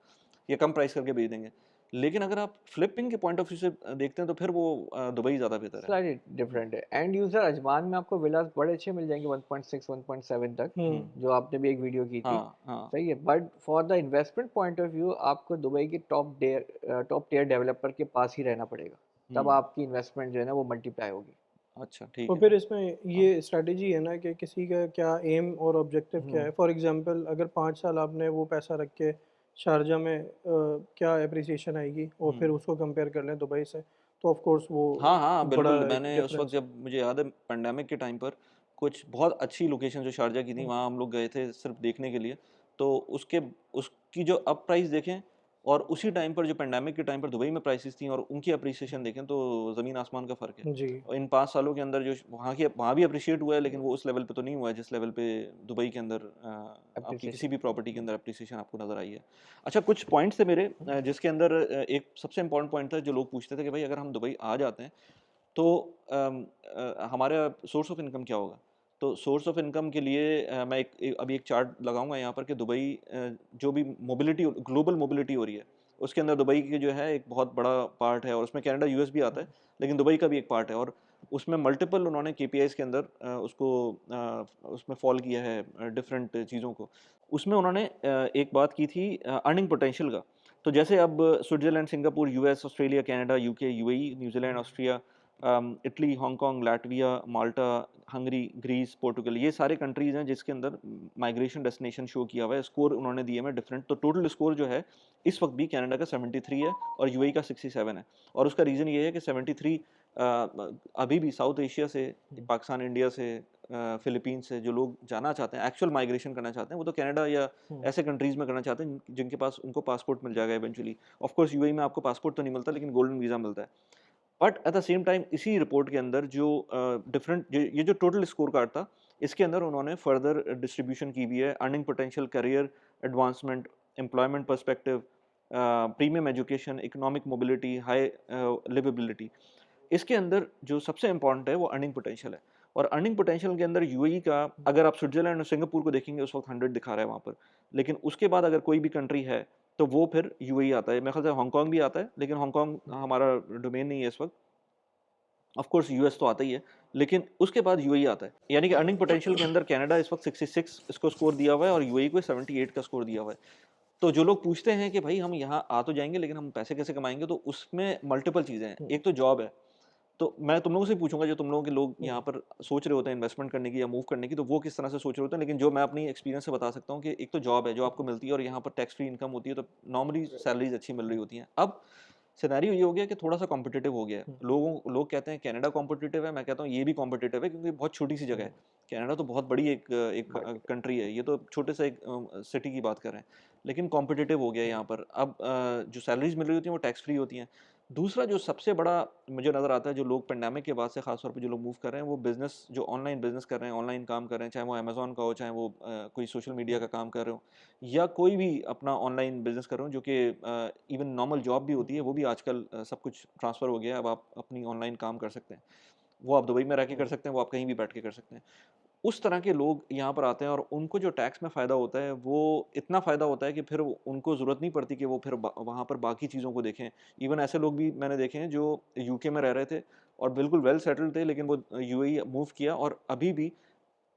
या कम प्राइस करके बेच देंगे। लेकिन अगर आप फ्लिपिंग के पॉइंट ऑफ व्यू से देखते हैं, तो फिर वो दुबई ज़्यादा बेहतर है। स्लाइटली डिफरेंट है। एंड यूज़र अजमान में आपको विलास बड़े अच्छे मिल जाएँगे 1.6, 1.7 तक, हुँ, हुँ। जो आपने भी एक वीडियो की थी, हाँ, हाँ। सही है। But for the investment point of view आपको दुबई के टॉप टियर डेवलपर के पास ही रहना पड़ेगा। तब हुँ। आपकी इन्वेस्टमेंट जो है ना वो मल्टीप्लाई होगी। अच्छा, ठीक और है। फिर इसमें हाँ। ये स्ट्रैटेजी है ना कि किसी का क्या एम और ऑब्जेक्टिव क्या हुँ, है। फॉर एग्जांपल अगर 5 साल आपने वो पैसा रख के शारजा में क्या एप्रिसिएशन आएगी और हुँ। फिर उसको कंपेयर कर लें दुबई से, तो ऑफ कोर्स वो हाँ, हाँ, बड़ा बिल्कुल, एक मैंने उस वक़्त डिफरेंस है। जब मुझे याद है पैंडेमिक के टाइम पर कुछ बहुत अच्छी लोकेशन जो शारजा की थी, हुँ, वहाँ हम लोग गए थे सिर्फ़ देखने के लिए। तो उसकी जो अब प्राइस देखें और उसी टाइम पर जो पैंडेमिक के टाइम पर दुबई में प्राइसेज़ थी और उनकी एप्रिसिएशन देखें, तो ज़मीन आसमान का फ़र्क है। जी। और इन 5 सालों के अंदर जो वहाँ भी एप्रिशिएट हुआ है, लेकिन वो उस लेवल पे तो नहीं हुआ है जिस लेवल पे दुबई के अंदर आपकी किसी एप्रिसिएशन। भी प्रॉपर्टी के हुँ, अंदर एप्रिसिएशन आपको नज़र आई है। अच्छा, कुछ पॉइंट्स थे मेरे हुँ, जिसके अंदर एक सबसे इम्पोर्टेंट पॉइंट था, जो लोग पूछते थे कि भाई अगर हम दुबई आ जाते हैं, तो हमारा सोर्स ऑफ इनकम क्या होगा? तो सोर्स ऑफ इनकम के लिए मैं अभी एक चार्ट लगाऊँगा यहाँ पर कि दुबई जो भी ग्लोबल मोबिलिटी हो रही है, उसके अंदर दुबई की जो है एक बहुत बड़ा पार्ट है, और उसमें कनाडा, यूएस भी आता है, हुँ, लेकिन दुबई का भी एक पार्ट है, और उसमें मल्टीपल उन्होंने केपीआईज़ के अंदर उसमें फॉल किया है डिफरेंट चीज़ों को। उसमें उन्होंने एक बात की थी अर्निंग पोटेंशियल का। तो जैसे अब Switzerland, Singapore, US, Australia, Canada, UK, UAE, New Zealand, हुँ, Austria, Italy, Hong Kong, Latvia, Malta, Hungary, Greece, Portugal, ये सारे कंट्रीज़ हैं जिसके अंदर माइग्रेशन डेस्टिनेशन शो किया हुआ है। स्कोर उन्होंने दिए हुए हैं डिफरेंट। तो टोटल स्कोर जो है इस वक्त भी कनाडा का 73 है और यूएई का 67 है। और उसका रीज़न ये है कि 73 अभी भी साउथ एशिया से, हुँ, पाकिस्तान, इंडिया से, फिलीपींस से जो लोग जाना चाहते हैं, एक्चुअल माइग्रेशन करना चाहते हैं, वो तो कनाडा या हुँ, ऐसे कंट्रीज़ में करना चाहते हैं जिनके पास उनको पासपोर्ट मिल जाएगा इवेंचुअली। ऑफ कोर्स यूएई में आपको पासपोर्ट तो नहीं मिलता, लेकिन गोल्डन वीज़ा मिलता है। But at the same time इसी रिपोर्ट के अंदर जो डिफरेंट ये जो टोटल स्कोर कार्ड था, इसके अंदर उन्होंने फर्दर डिस्ट्रीब्यूशन की भी है, earning potential, career advancement, employment perspective, premium education, economic mobility, high liveability. इसके अंदर जो सबसे इम्पोर्टेंट है वो अर्निंग पोटेंशियल है, और अर्निंग पोटेंशियल के अंदर यूएई का, हुँ, अगर आप स्विट्जरलैंड और सिंगापुर को देखेंगे उस वक्त 100 दिखा रहा है वहाँ पर, लेकिन उसके बाद अगर कोई भी कंट्री है तो वो फिर यूएई आता है। मेरे ख्याल से हांगकांग भी आता है, लेकिन हांगकांग हुँ, हमारा डोमेन नहीं है इस वक्त। ऑफ कोर्स यूएस तो आता ही है, लेकिन उसके बाद यूएई आता है। यानी कि अर्निंग पोटेंशियल के अंदर कनाडा इस वक्त 66 इसको स्कोर दिया हुआ है, और यूएई को 78 का स्कोर दिया हुआ है। तो जो लोग पूछते हैं कि भाई हम यहाँ आ तो जाएंगे, लेकिन हम पैसे कैसे कमाएंगे, तो उसमें मल्टीपल चीज़ें हैं। हुँ, एक तो जॉब है। तो मैं तुम लोगों से पूछूंगा, जो तुम लोगों के लोग हुँ, यहाँ पर सोच रहे होते हैं इन्वेस्टमेंट करने की या मूव करने की, तो वो किस तरह से सोच रहे होते हैं। लेकिन जो मैं अपनी एक्सपीरियंस से बता सकता हूँ कि एक तो जॉब है जो आपको हुँ, मिलती है, और यहाँ पर टैक्स फ्री इनकम होती है, तो नॉर्मली राइट, सैलरीज अच्छी मिल रही हुँ, होती हैं। अब सिनेरियो ये हो गया कि थोड़ा सा कॉम्पिटिटिव हो गया है। हुँ, लोग कहते हैं कनाडा कॉम्पिटिटिव है, मैं कहता हूँ ये भी कॉम्पिटिटिव है, क्योंकि बहुत छोटी सी जगह है। हुँ, कनाडा तो बहुत बड़ी एक मार्केट है। कंट्री है, ये तो छोटे से एक सिटी की बात कर रहे हैं, लेकिन कॉम्पिटिटिव हो गया है हुँ, यहाँ पर। अब जो सैलरीज मिल रही होती हैं वो टैक्स फ्री होती हैं। दूसरा जो सबसे बड़ा मुझे नज़र आता है, जो लोग पेंडेमिक के बाद से खासतौर पे जो लोग मूव कर रहे हैं, वो बिज़नेस, जो ऑनलाइन बिज़नेस कर रहे हैं, ऑनलाइन काम कर रहे हैं, चाहे वो अमेज़न का हो, चाहे वो कोई सोशल मीडिया हुँ, का काम कर रहे हो, या कोई भी अपना ऑनलाइन बिज़नेस कर रहे हो, जो कि इवन नॉर्मल जॉब भी हुँ, होती है, वो भी आजकल सब कुछ ट्रांसफ़र हो गया है। अब आप अपनी ऑनलाइन काम कर सकते हैं। वो आप दुबई में रह के कर हुँ, सकते हैं, वो आप कहीं भी बैठ के कर सकते हैं। उस तरह के लोग यहाँ पर आते हैं, और उनको जो टैक्स में फ़ायदा होता है, वो इतना फ़ायदा होता है कि फिर उनको ज़रूरत नहीं पड़ती कि वो फिर वहाँ पर बाकी चीज़ों को देखें। इवन ऐसे लोग भी मैंने देखे हैं जो यूके में रह रहे थे और बिल्कुल वेल सेटल्ड थे, लेकिन वो यूएई मूव किया, और अभी भी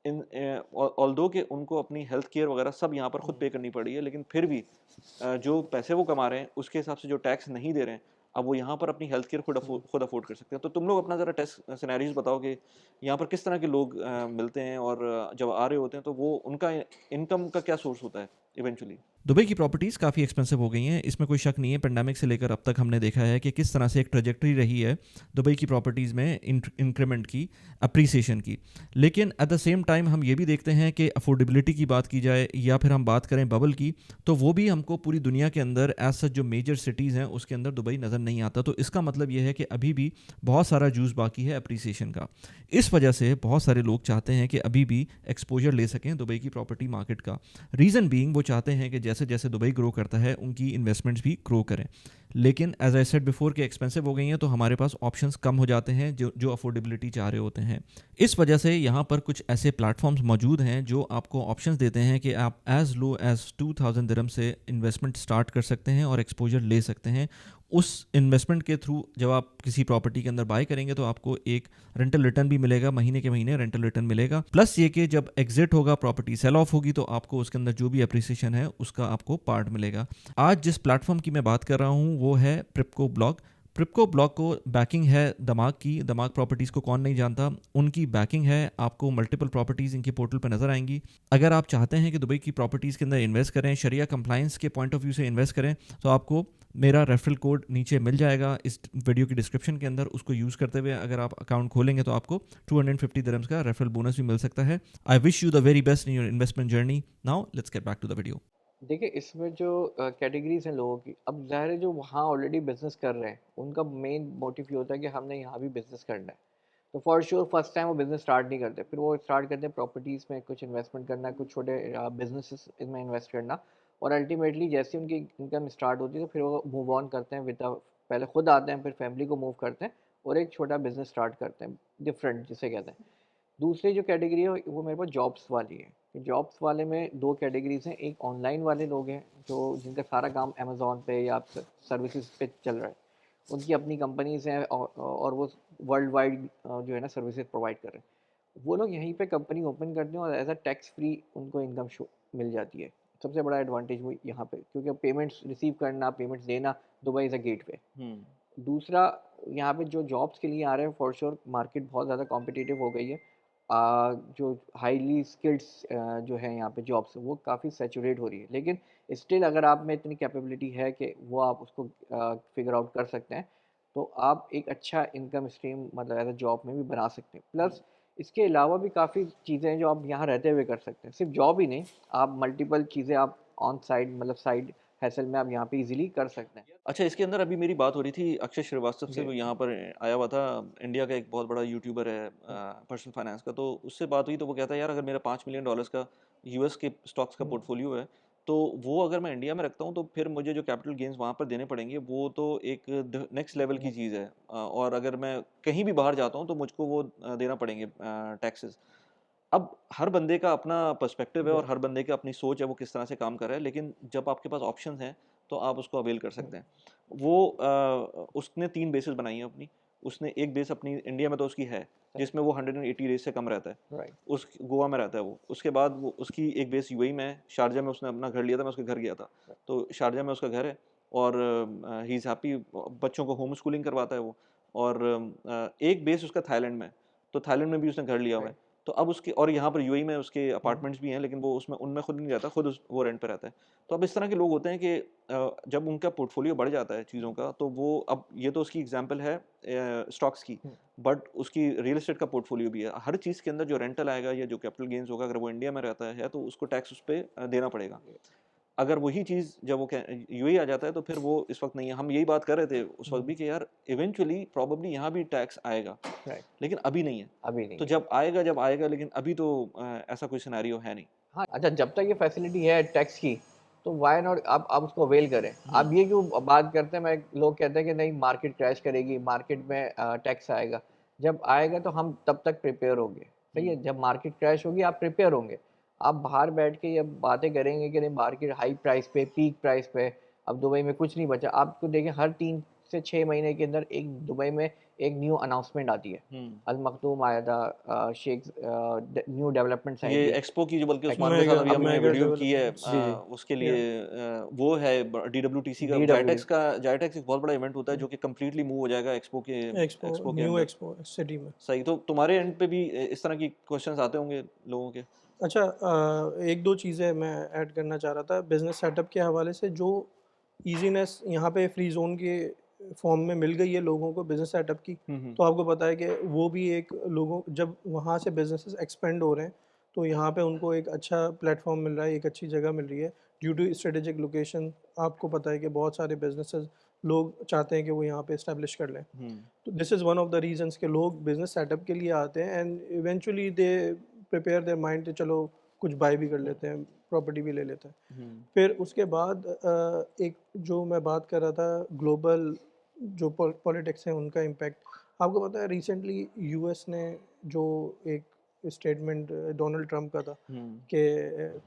ऑल्दो कि उनको अपनी हेल्थ केयर वगैरह सब यहाँ पर खुद हुँ, पे करनी पड़ी है, लेकिन फिर भी जो पैसे वो कमा रहे हैं उसके हिसाब से जो टैक्स नहीं दे रहे हैं, अब वो यहाँ पर अपनी हेल्थ केयर हुँ। खुद अफोर्ड कर सकते हैं। तो तुम लोग अपना ज़रा टेस्ट सिनेरियोज़ बताओ कि यहाँ पर किस तरह के लोग मिलते हैं, और जब आ रहे होते हैं तो वो उनका इनकम का क्या सोर्स होता है इवेंचुअली। दुबई की प्रॉपर्टीज़ काफ़ी एक्सपेंसिव हो गई हैं, इसमें कोई शक नहीं है। पेंडेमिक से लेकर अब तक हमने देखा है कि किस तरह से एक ट्रेजेक्टरी रही है दुबई की प्रॉपर्टीज़ में इंक्रीमेंट की, अप्रिसिएशन की। लेकिन एट द सेम टाइम हम ये भी देखते हैं कि अफोर्डेबिलिटी की बात की जाए या फिर हम बात करें बबल की, तो वो भी हमको पूरी दुनिया के अंदर एज सच जो मेजर सिटीज़ हैं उसके अंदर दुबई नज़र नहीं आता। तो इसका मतलब ये है कि अभी भी बहुत सारा जूस बाकी है अप्रिसिएशन का। इस वजह से बहुत सारे लोग चाहते हैं कि अभी भी एक्सपोजर ले सकें दुबई की प्रॉपर्टी मार्केट का। रीज़न बीइंग वो चाहते हैं कि जैसे जैसे दुबई ग्रो करता है उनकी इन्वेस्टमेंट्स भी ग्रो करें। लेकिन एज आई सेड बिफोर के एक्सपेंसिव हो गई हैं, तो हमारे पास ऑप्शंस कम हो जाते हैं जो अफोर्डेबिलिटी चाह रहे होते हैं। इस वजह से यहाँ पर कुछ ऐसे प्लेटफॉर्म्स मौजूद हैं जो आपको ऑप्शंस देते हैं कि आप एज लो एज 2000 दिरहम से इन्वेस्टमेंट स्टार्ट कर सकते हैं और एक्सपोजर ले सकते हैं। उस इन्वेस्टमेंट के थ्रू जब आप किसी प्रॉपर्टी के अंदर बाय करेंगे तो आपको एक रेंटल रिटर्न भी मिलेगा, महीने के महीने रेंटल रिटर्न मिलेगा। प्लस ये कि जब एग्जिट होगा, प्रॉपर्टी सेल ऑफ होगी, तो आपको उसके अंदर जो भी अप्रिसिएशन है उसका आपको पार्ट मिलेगा। आज जिस प्लेटफॉर्म की मैं बात कर रहा हूँ वो है प्रिपको ब्लॉक। प्रिपको ब्लॉक को बैकिंग है दमाग की। दमाग प्रॉपर्टीज़ को कौन नहीं जानता, उनकी बैकिंग है। आपको मल्टीपल प्रॉपर्टीज़ इनके पोर्टल पर नज़र आएंगी। अगर आप चाहते हैं कि दुबई की प्रॉपर्टीज़ के अंदर इन्वेस्ट करें, शरिया कंप्लाइंस के पॉइंट ऑफ व्यू से इन्वेस्ट करें, तो आपको मेरा रेफरल कोड नीचे मिल जाएगा इस वीडियो की डिस्क्रिप्शन के अंदर। उसको यूज़ करते हुए अगर आप अकाउंट खोलेंगे तो आपको 250 दिरहम्स का रेफरल बोनस भी मिल सकता है। I wish you the very best in your investment journey. Now let's get back to the video. देखिए, इसमें जो कैटेगरीज हैं लोगों की, अब ज़ाहिर है जो वहाँ ऑलरेडी बिजनेस कर रहे हैं उनका मेन मोटिव ये होता है कि हमने यहाँ भी बिजनेस करना है। तो फॉर श्योर फर्स्ट टाइम वो बिजनेस स्टार्ट नहीं करते, फिर वो स्टार्ट करते हैं प्रॉपर्टीज़ में कुछ इन्वेस्टमेंट करना, कुछ छोटे बिजनेसेस में इन्वेस्ट करना, और अल्टीमेटली जैसे उनकी इनकम स्टार्ट होती है तो फिर वो मूव ऑन करते हैं विद पहले खुद आते हैं, फिर फैमिली को मूव करते हैं और एक छोटा बिजनेस स्टार्ट करते हैं, डिफरेंट जिसे कहते हैं। दूसरी जो कैटेगरी है वो मेरे पास जॉब्स वाली है। जॉब्स वाले में दो कैटेगरीज हैं। एक ऑनलाइन वाले लोग हैं जो जिनका सारा काम अमेज़ॉन पे या सर्विसेज पे चल रहा है, उनकी अपनी कंपनीज हैं और वो वर्ल्ड वाइड जो है ना सर्विसेज प्रोवाइड कर रहे हैं। वो लोग यहीं पे कंपनी ओपन करते हैं और एज अ टैक्स फ्री उनको इनकम शो मिल जाती है। सबसे बड़ा एडवांटेज वो यहाँ पे, क्योंकि पेमेंट्स रिसीव करना, पेमेंट्स देना, दुबई इज़ अ गेटवे। दूसरा, यहाँ पे जो जॉब्स के लिए आ रहे हैं, फॉर श्योर मार्केट बहुत ज़्यादा कॉम्पिटिटिव हो गई है। जो हाईली स्किल्ड्स जो है यहाँ पे जॉब्स, वो काफ़ी सैचुरेट हो रही है। लेकिन स्टिल अगर आप में इतनी कैपेबिलिटी है कि वो आप उसको फिगर आउट कर सकते हैं, तो आप एक अच्छा इनकम स्ट्रीम मतलब एज अ जॉब में भी बना सकते हैं। प्लस इसके अलावा भी काफ़ी चीज़ें हैं जो आप यहाँ रहते हुए कर सकते हैं। सिर्फ जॉब ही नहीं, आप मल्टीपल चीज़ें आप ऑन साइड मतलब साइड हैसल में आप यहाँ पे इजीली कर सकते हैं। अच्छा, इसके अंदर अभी मेरी बात हो रही थी अक्षय श्रीवास्तव से, जी। वो यहाँ पर आया हुआ था। इंडिया का एक बहुत बड़ा यूट्यूबर है पर्सनल फाइनेंस का। तो उससे बात हुई तो वो कहता है यार, अगर मेरा $5 मिलियन का यूएस के स्टॉक्स का पोर्टफोलियो है, तो वो अगर मैं इंडिया में रखता हूँ तो फिर मुझे जो कैपिटल गेन्स वहाँ पर देने पड़ेंगे वो तो एक नेक्स्ट लेवल की चीज़ है। और अगर मैं कहीं भी बाहर जाता हूँ तो मुझको वो देना पड़ेंगे टैक्सेस। अब हर बंदे का अपना पर्सपेक्टिव है और हर बंदे की अपनी सोच है वो किस तरह से काम कर रहा है, लेकिन जब आपके पास ऑप्शंस हैं तो आप उसको अवेल कर सकते हैं। वो उसने 3 बेसेस बनाई हैं अपनी। उसने एक बेस अपनी इंडिया में तो उसकी है जिसमें वो 180 डेज से कम रहता है। राइट। उस गोवा में रहता है वो। उसके बाद वो उसकी एक बेस यूएई में है, शारजा में उसने अपना घर लिया था, मैं उसके घर गया था। तो शारजा में उसका घर है और ही इज़ हैप्पी, बच्चों को होम स्कूलिंग करवाता है वो। और एक बेस उसका थाईलैंड में है, तो थाईलैंड में भी उसने घर लिया हुआ है। तो अब उसके और यहाँ पर यूएई में उसके अपार्टमेंट्स भी हैं, लेकिन वो उसमें उनमें खुद नहीं रहता, खुद वो रेंट पे रहता है। तो अब इस तरह के लोग होते हैं कि जब उनका पोर्टफोलियो बढ़ जाता है चीज़ों का, तो वो अब ये तो उसकी एग्जांपल है स्टॉक्स की, बट उसकी रियल एस्टेट का पोर्टफोलियो भी है। हर चीज़ के अंदर जो रेंटल आएगा या जो कैपिटल गेन्स होगा, अगर वो इंडिया में रहता है तो उसको टैक्स उस पर देना पड़ेगा। अगर वही चीज़ जब वो यूएई आ जाता है तो फिर वो इस वक्त नहीं है। हम यही बात कर रहे थे उस वक्त भी कि यार इवेंचुअली प्रॉबेबली यहाँ भी टैक्स आएगा, राइट। लेकिन अभी नहीं है। अभी नहीं तो है। जब आएगा, लेकिन अभी तो ऐसा कोई सिनेरियो है नहीं। हाँ, अच्छा, जब तक ये फैसिलिटी है टैक्स की, तो व्हाई नॉट आप उसको अवेल करें। आप ये क्यों बात करते हैं, मैं लोग कहते हैं कि नहीं मार्केट क्रैश करेगी, मार्केट में टैक्स आएगा। जब आएगा तो हम तब तक प्रिपेयर होंगे, सही है? जब मार्केट क्रैश होगी आप प्रिपेयर होंगे। आप बाहर बैठ के ये बातें करेंगे कि नहीं मार्केट हाई प्राइस पे, पीक प्राइस पे, अब दुबई में कुछ नहीं बचा। आपको देखिए हर 3 से 6 महीने के अंदर एक दुबई में एक न्यू अनाउंसमेंट आती है। अल मखदूम आया था, शेख न्यू डेवलपमेंट्स आई ये थी। एक्सपो की जो बल्कि उस्मान के मेगा साथ अभी हमने मेगा वीडियो की है, डेवलपमेंट्स। जी, जी। उसके लिए वो है डीडब्ल्यूटीसी का DWD जायटेक्स एक बहुत बड़ा इवेंट होता है जो कि कम्प्लीटली मूव हो जाएगा एक्सपो, एक्सपो के न्यू अंदर। एक्सपो सिटी में। सही। तो तुम्हारे एंड पे भी इस तरह की क्वेश्चंस आते होंगे लोगों के? अच्छा, एक दो चीज़ें मैं ऐड करना चाह रहा था बिज़नेस सेटअप के हवाले से। जो ईज़ीनेस यहाँ पे फ्री ज़ोन के फॉर्म में मिल गई है लोगों को बिज़नेस सेटअप की, तो आपको पता है कि वो भी एक लोगों जब वहाँ से बिज़नेसेस एक्सपेंड हो रहे हैं, तो यहाँ पे उनको एक अच्छा प्लेटफ़ॉर्म मिल रहा है, एक अच्छी जगह मिल रही है ड्यू टू स्ट्रेटेजिक लोकेशन। आपको पता है कि बहुत सारे बिज़नेसेस लोग चाहते हैं कि वो यहाँ पे एस्टेब्लिश कर लें। तो this is one of the reasons कि लोग बिजनेस सेटअप के लिए आते हैं and eventually they prepare their mind कि चलो कुछ बाय भी कर लेते हैं, प्रॉपर्टी भी ले लेते हैं। फिर उसके बाद एक जो मैं बात कर रहा था ग्लोबल जो पॉलिटिक्स है उनका इम्पैक्ट। आपको पता है रिसेंटली यूएस ने जो एक स्टेटमेंट डोनाल्ड ट्रंप का था कि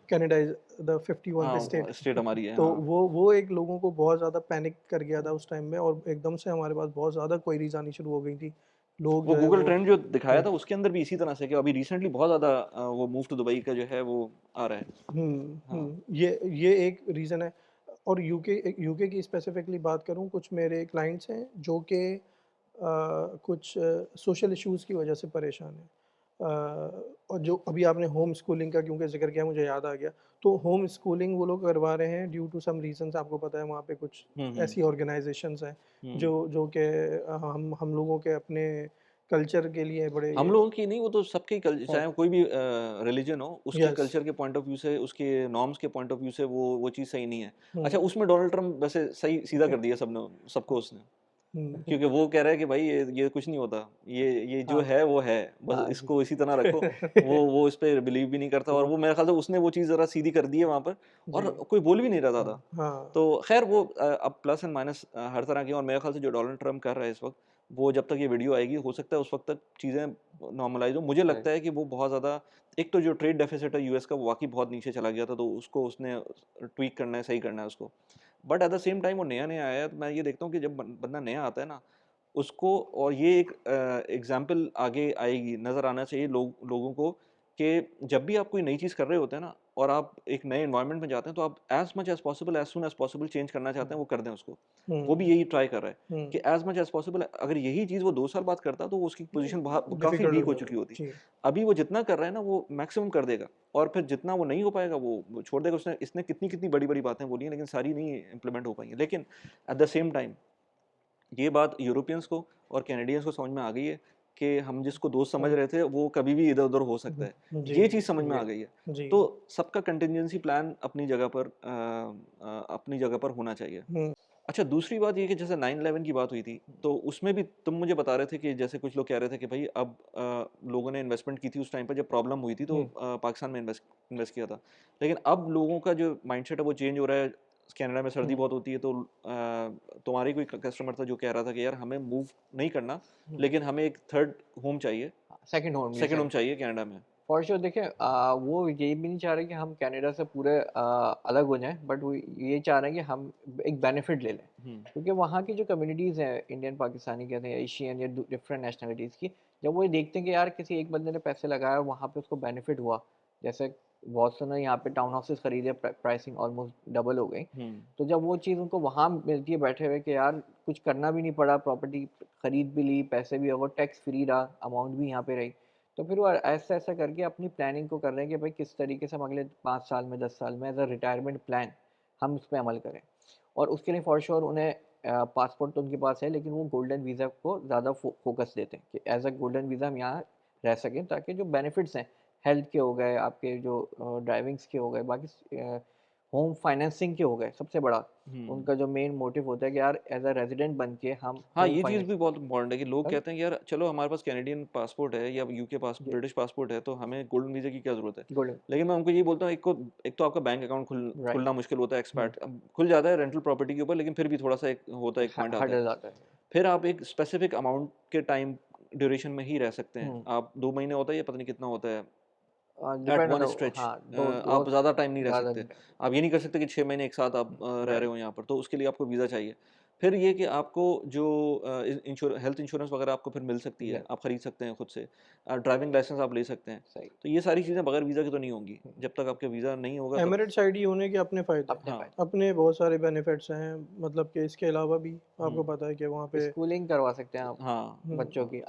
Canada is the 51th state. हाँ स्टेट हमारी है, तो हाँ। वो एक लोगों को बहुत ज़्यादा पैनिक कर गया था उस टाइम में, और एकदम से हमारे पास बहुत ज़्यादा क्वेरीज आनी शुरू हो गई थी। लोग वो जो है गूगल वो ट्रेंड जो दिखाया था हम्म उसके अंदर भी इसी तरह से कि अभी रिसेंटली बहुत ज़्यादा वो मूव टू दुबई का जो है वो आ रहा है। हाँ। ये एक रीज़न है। और यूके की स्पेसिफिकली बात करूं, कुछ मेरे क्लाइंट्स हैं जो कि कुछ सोशल इश्यूज़ की वजह से परेशान हैं। और जो अभी आपने होम स्कूलिंग का क्योंकि ज़िक्र किया, मुझे याद आ गया। तो होम स्कूलिंग वो लोग करवा रहे हैं ड्यू टू सम रीज़न्स। आपको पता है वहाँ पे कुछ हम्म ऐसी ऑर्गेनाइजेशंस हैं हम्म जो कि हम लोगों के अपने कल्चर के लिए बड़े। हम लोगों की नहीं, वो तो सबके कल्चर, हाँ, चाहे कोई भी रिलीजन हो, उसके यस। कल्चर के पॉइंट ऑफ व्यू से, उसके नॉर्म्स के पॉइंट ऑफ व्यू से वो चीज़ सही नहीं है। अच्छा, हुँ, उसमें डोनाल्ड ट्रम्प वैसे सही सीधा कर दिया सबने, सबको उसने, हुँ, क्योंकि वो कह रहा है कि भाई ये कुछ नहीं होता, ये जो हाँ, है वो है, बस हाँ जी। इसको इसी तरह रखो। वो इस पे बिलीव भी नहीं करता, और वो वो मेरे ख्याल से उसने वो चीज़ ज़रा सीधी कर दी है वहाँ पर, जी, और कोई बोल भी नहीं रहा था। हाँ, तो खैर वो अब प्लस एंड माइनस हर तरह के, और मेरे ख्याल से जो डोनाल्ड ट्रम्प कर रहा है इस वक्त, वो जब तक ये वीडियो आएगी हो सकता है उस वक्त तक चीज़ें नॉर्मलाइज हो। मुझे राइट, लगता है कि वो बहुत ज़्यादा, एक तो जो ट्रेड डेफिसिट है यूएस का वो वाकई बहुत नीचे चला गया था, तो उसको उसने ट्वीक करना है, सही करना है उसको। But at the same time वो नया नया आया है, तो मैं ये देखता हूँ कि जब बंदा नया आता है ना, उसको, और ये एक एग्जाम्पल आगे आएगी, नज़र आना चाहिए लोगों को, कि जब भी आप कोई नई चीज़ कर रहे होते हैं ना, और आप एक नए एनवायरनमेंट में जाते हैं, तो आप as much as possible, as soon as possible change करना चाहते हैं, वो कर दें उसको। वो भी हुँ, यही ट्राई कर रहा है हुँ, कि एज मच एज पॉसिबल, अगर यही चीज़ वो 2 साल बाद करता तो उसकी पोजीशन काफ़ी डिफ़िकल्ट वीक हो हो जाएगा। चुकी होती। जी, अभी वो जितना कर रहा है ना, वो मैक्सिमम कर देगा, और फिर जितना वो नहीं हो पाएगा वो छोड़ देगा। उसने इसने कितनी कितनी बड़ी बड़ी बातें बोली हैं, लेकिन सारी नहीं इम्प्लीमेंट हो पाई हैं। लेकिन एट द सेम टाइम ये बात यूरोपियंस को और कैनेडियंस को समझ में आ गई है कि हम जिसको दोस्त समझ हाँ, रहे थे वो कभी भी इधर उधर हो सकता है। जी, ये चीज़ समझ में आ जी, गई है। जी, तो सबका कंटिजेंसी प्लान अपनी जगह पर होना चाहिए। हुँ, अच्छा, दूसरी बात ये कि जैसे 9/11 की बात हुई थी, तो उसमें भी तुम मुझे बता रहे थे कि जैसे कुछ लोग कह रहे थे कि भाई अब लोगों ने इन्वेस्टमेंट की थी उस टाइम पर जब प्रॉब्लम हुई थी, तो हुँ, पाकिस्तान में इन्वेस्ट इन्वेस्ट किया था। लेकिन अब लोगों का जो माइंडसेट है वो चेंज हो रहा है। कनाडा में सर्दी हुँ, बहुत होती है, तो तुम्हारी कोई कस्टमर था जो कह रहा था कि यार हमें मूव नहीं करना, हुँ, लेकिन हमें एक थर्ड होम चाहिए, हाँ, सेकंड होम सेकंड जैसे होम चाहिए कनाडा में। फॉर श्योर देखिए वो ये भी नहीं चाह रहे कि हम कनाडा से पूरे अलग हो जाएँ, बट वो ये चाह रहे हैं कि हम एक बेनिफिट ले लें। हुँ, क्योंकि वहाँ की जो कम्युनिटीज़ हैं, इंडियन, पाकिस्तानी कहते हैं, एशियन या डिफरेंट नेशनलिटीज़ की, जब वो ये देखते हैं कि यार किसी एक बंदे ने पैसे लगाया और वहाँ पे उसको बेनिफिट हुआ, जैसे बहुत से ने यहाँ पे टाउन हाउसेस खरीदे, प्राइसिंग ऑलमोस्ट डबल हो गई। हुँ, तो जब वो चीज़ उनको वहाँ मिलती है बैठे हुए कि यार कुछ करना भी नहीं पड़ा, प्रॉपर्टी खरीद भी ली, पैसे भी और टैक्स फ्री रहा, अमाउंट भी यहाँ पे रही। तो फिर वो ऐसा-ऐसा करके अपनी प्लानिंग को कर रहे हैं कि भाई किस तरीके से हम अगले 5 साल में, 10 साल में एज़ अ रिटायरमेंट प्लान हम उस पे अमल करें। और उसके लिए फॉर श्योर उन्हें पासपोर्ट तो उनके पास है, लेकिन वो गोल्डन वीज़ा को ज़्यादा फ़ोकस देते हैं कि एज़ अ गोल्डन वीज़ा हम यहाँ रह सकें, ताकि जो बेनिफिट्स हैं, हेल्थ के हो गए, आपके जो ड्राइविंग्स के हो गए, बाकी होम फाइनेंसिंग के हो गए, सबसे बड़ा हुँ। उनका जो मेन मोटिव होता है कि यार एज़ अ रेज़िडेंट बन के हम हाँ, होम ये चीज़ भी फाइनेंस बहुत इम्पोर्टेंट है कि लोग है ना? कहते हैं कि यार चलो हमारे पास कैनेडियन पासपोर्ट है या यूके जी, ब्रिटिश पासपोर्ट है, तो हमें गोल्डन वीज़ा की क्या ज़रूरत है? गोल्डन लेकिन मैं उनको यही बोलता हूँ, एक तो आपका बैंक अकाउंट राइट। खुलना मुश्किल होता है हुँ, एक्सपैट, अब खुल जाता है रेंटल प्रॉपर्टी के ऊपर, लेकिन फिर भी थोड़ा-सा एक होता है, एक ह पॉइंट आता है। हर्डल आता है। फिर आप एक स्पेसिफिक अमाउंट के टाइम ड्यूरेशन में ही रह सकते हैं। हुँ। आप 2 महीने होता है या पता नहीं कितना होता है, it depend on one the stretch हाँ, 2 आप ज़्यादा टाइम नहीं रह ज़्यादा सकते। नहीं रह आप ये नहीं कर सकते कि 6 महीने एक साथ आप रह रहे राइट, हो यहाँ पर, तो उसके लिए आपको वीज़ा चाहिए। फिर ये कि आपको जो हेल्थ इंश्योरेंस वगैरह आपको फिर मिल सकती है, या आप खरीद सकते हैं खुद से। ड्राइविंग लाइसेंस आप ले सकते हैं। सही। तो ये सारी चीज़ें बगैर वीज़ा के तो नहीं होंगी। हुँ, जब तक आपका वीज़ा नहीं होगा तब। एमिरेट्स आईडी होने के अपने फ़ायदे हैं, अपने हाँ। फ़ायदे। अपने बहुत सारे बेनिफिट्स हैं। मतलब कि इसके अलावा भी हुँ। आपको पता है कि वहाँ पे स्कूलिंग करवा सकते हैं आप हाँ, बच्चों हुँ, की।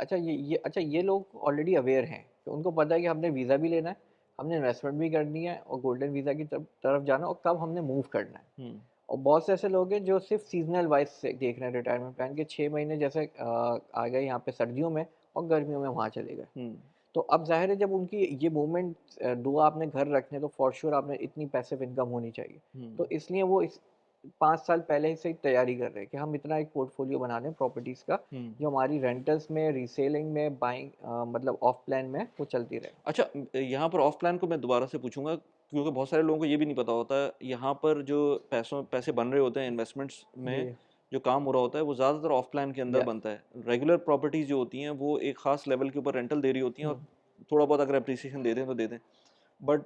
अच्छा ये लोग ऑलरेडी अवेयर हैं, तो उनको पता है कि हमने वीज़ा भी लेना है, हमने इन्वेस्टमेंट भी करनी है और गोल्डन वीज़ा की तरफ जाना, और कब हमने मूव करना है। हम्म, और बहुत से ऐसे लोग हैं जो सिर्फ सीजनल वाइज से देख रहे हैं रिटायरमेंट प्लान के, 6 महीने जैसे आ गए यहाँ पे सर्दियों में और गर्मियों में वहाँ चले गए। हम्म, तो अब ज़ाहिर है जब उनकी ये मूवमेंट 2 आपने घर रखने, तो फॉर श्योर आपने इतनी पैसिव इनकम होनी चाहिए। तो इसलिए वो इस 5 साल पहले से ही तैयारी कर रहे हैं कि हम इतना एक पोर्टफोलियो बना दें प्रॉपर्टीज़ का, हम्म। जो हमारी रेंटल्स में, रीसेलिंग में, बाइंग मतलब ऑफ प्लान में वो चलती रहे। अच्छा, यहाँ पर ऑफ प्लान को मैं दोबारा से पूछूंगा, क्योंकि बहुत सारे लोगों को ये भी नहीं पता होता है यहाँ पर जो पैसे बन रहे होते हैं इन्वेस्टमेंट्स में, जी, जो काम हो रहा होता है वो ज़्यादातर ऑफ प्लान के अंदर या बनता है। रेगुलर प्रॉपर्टीज जो होती हैं वो एक खास लेवल के ऊपर रेंटल दे रही होती हैं, और हुँ। थोड़ा बहुत अगर अप्रिसिएशन दे दें तो दे दें। बट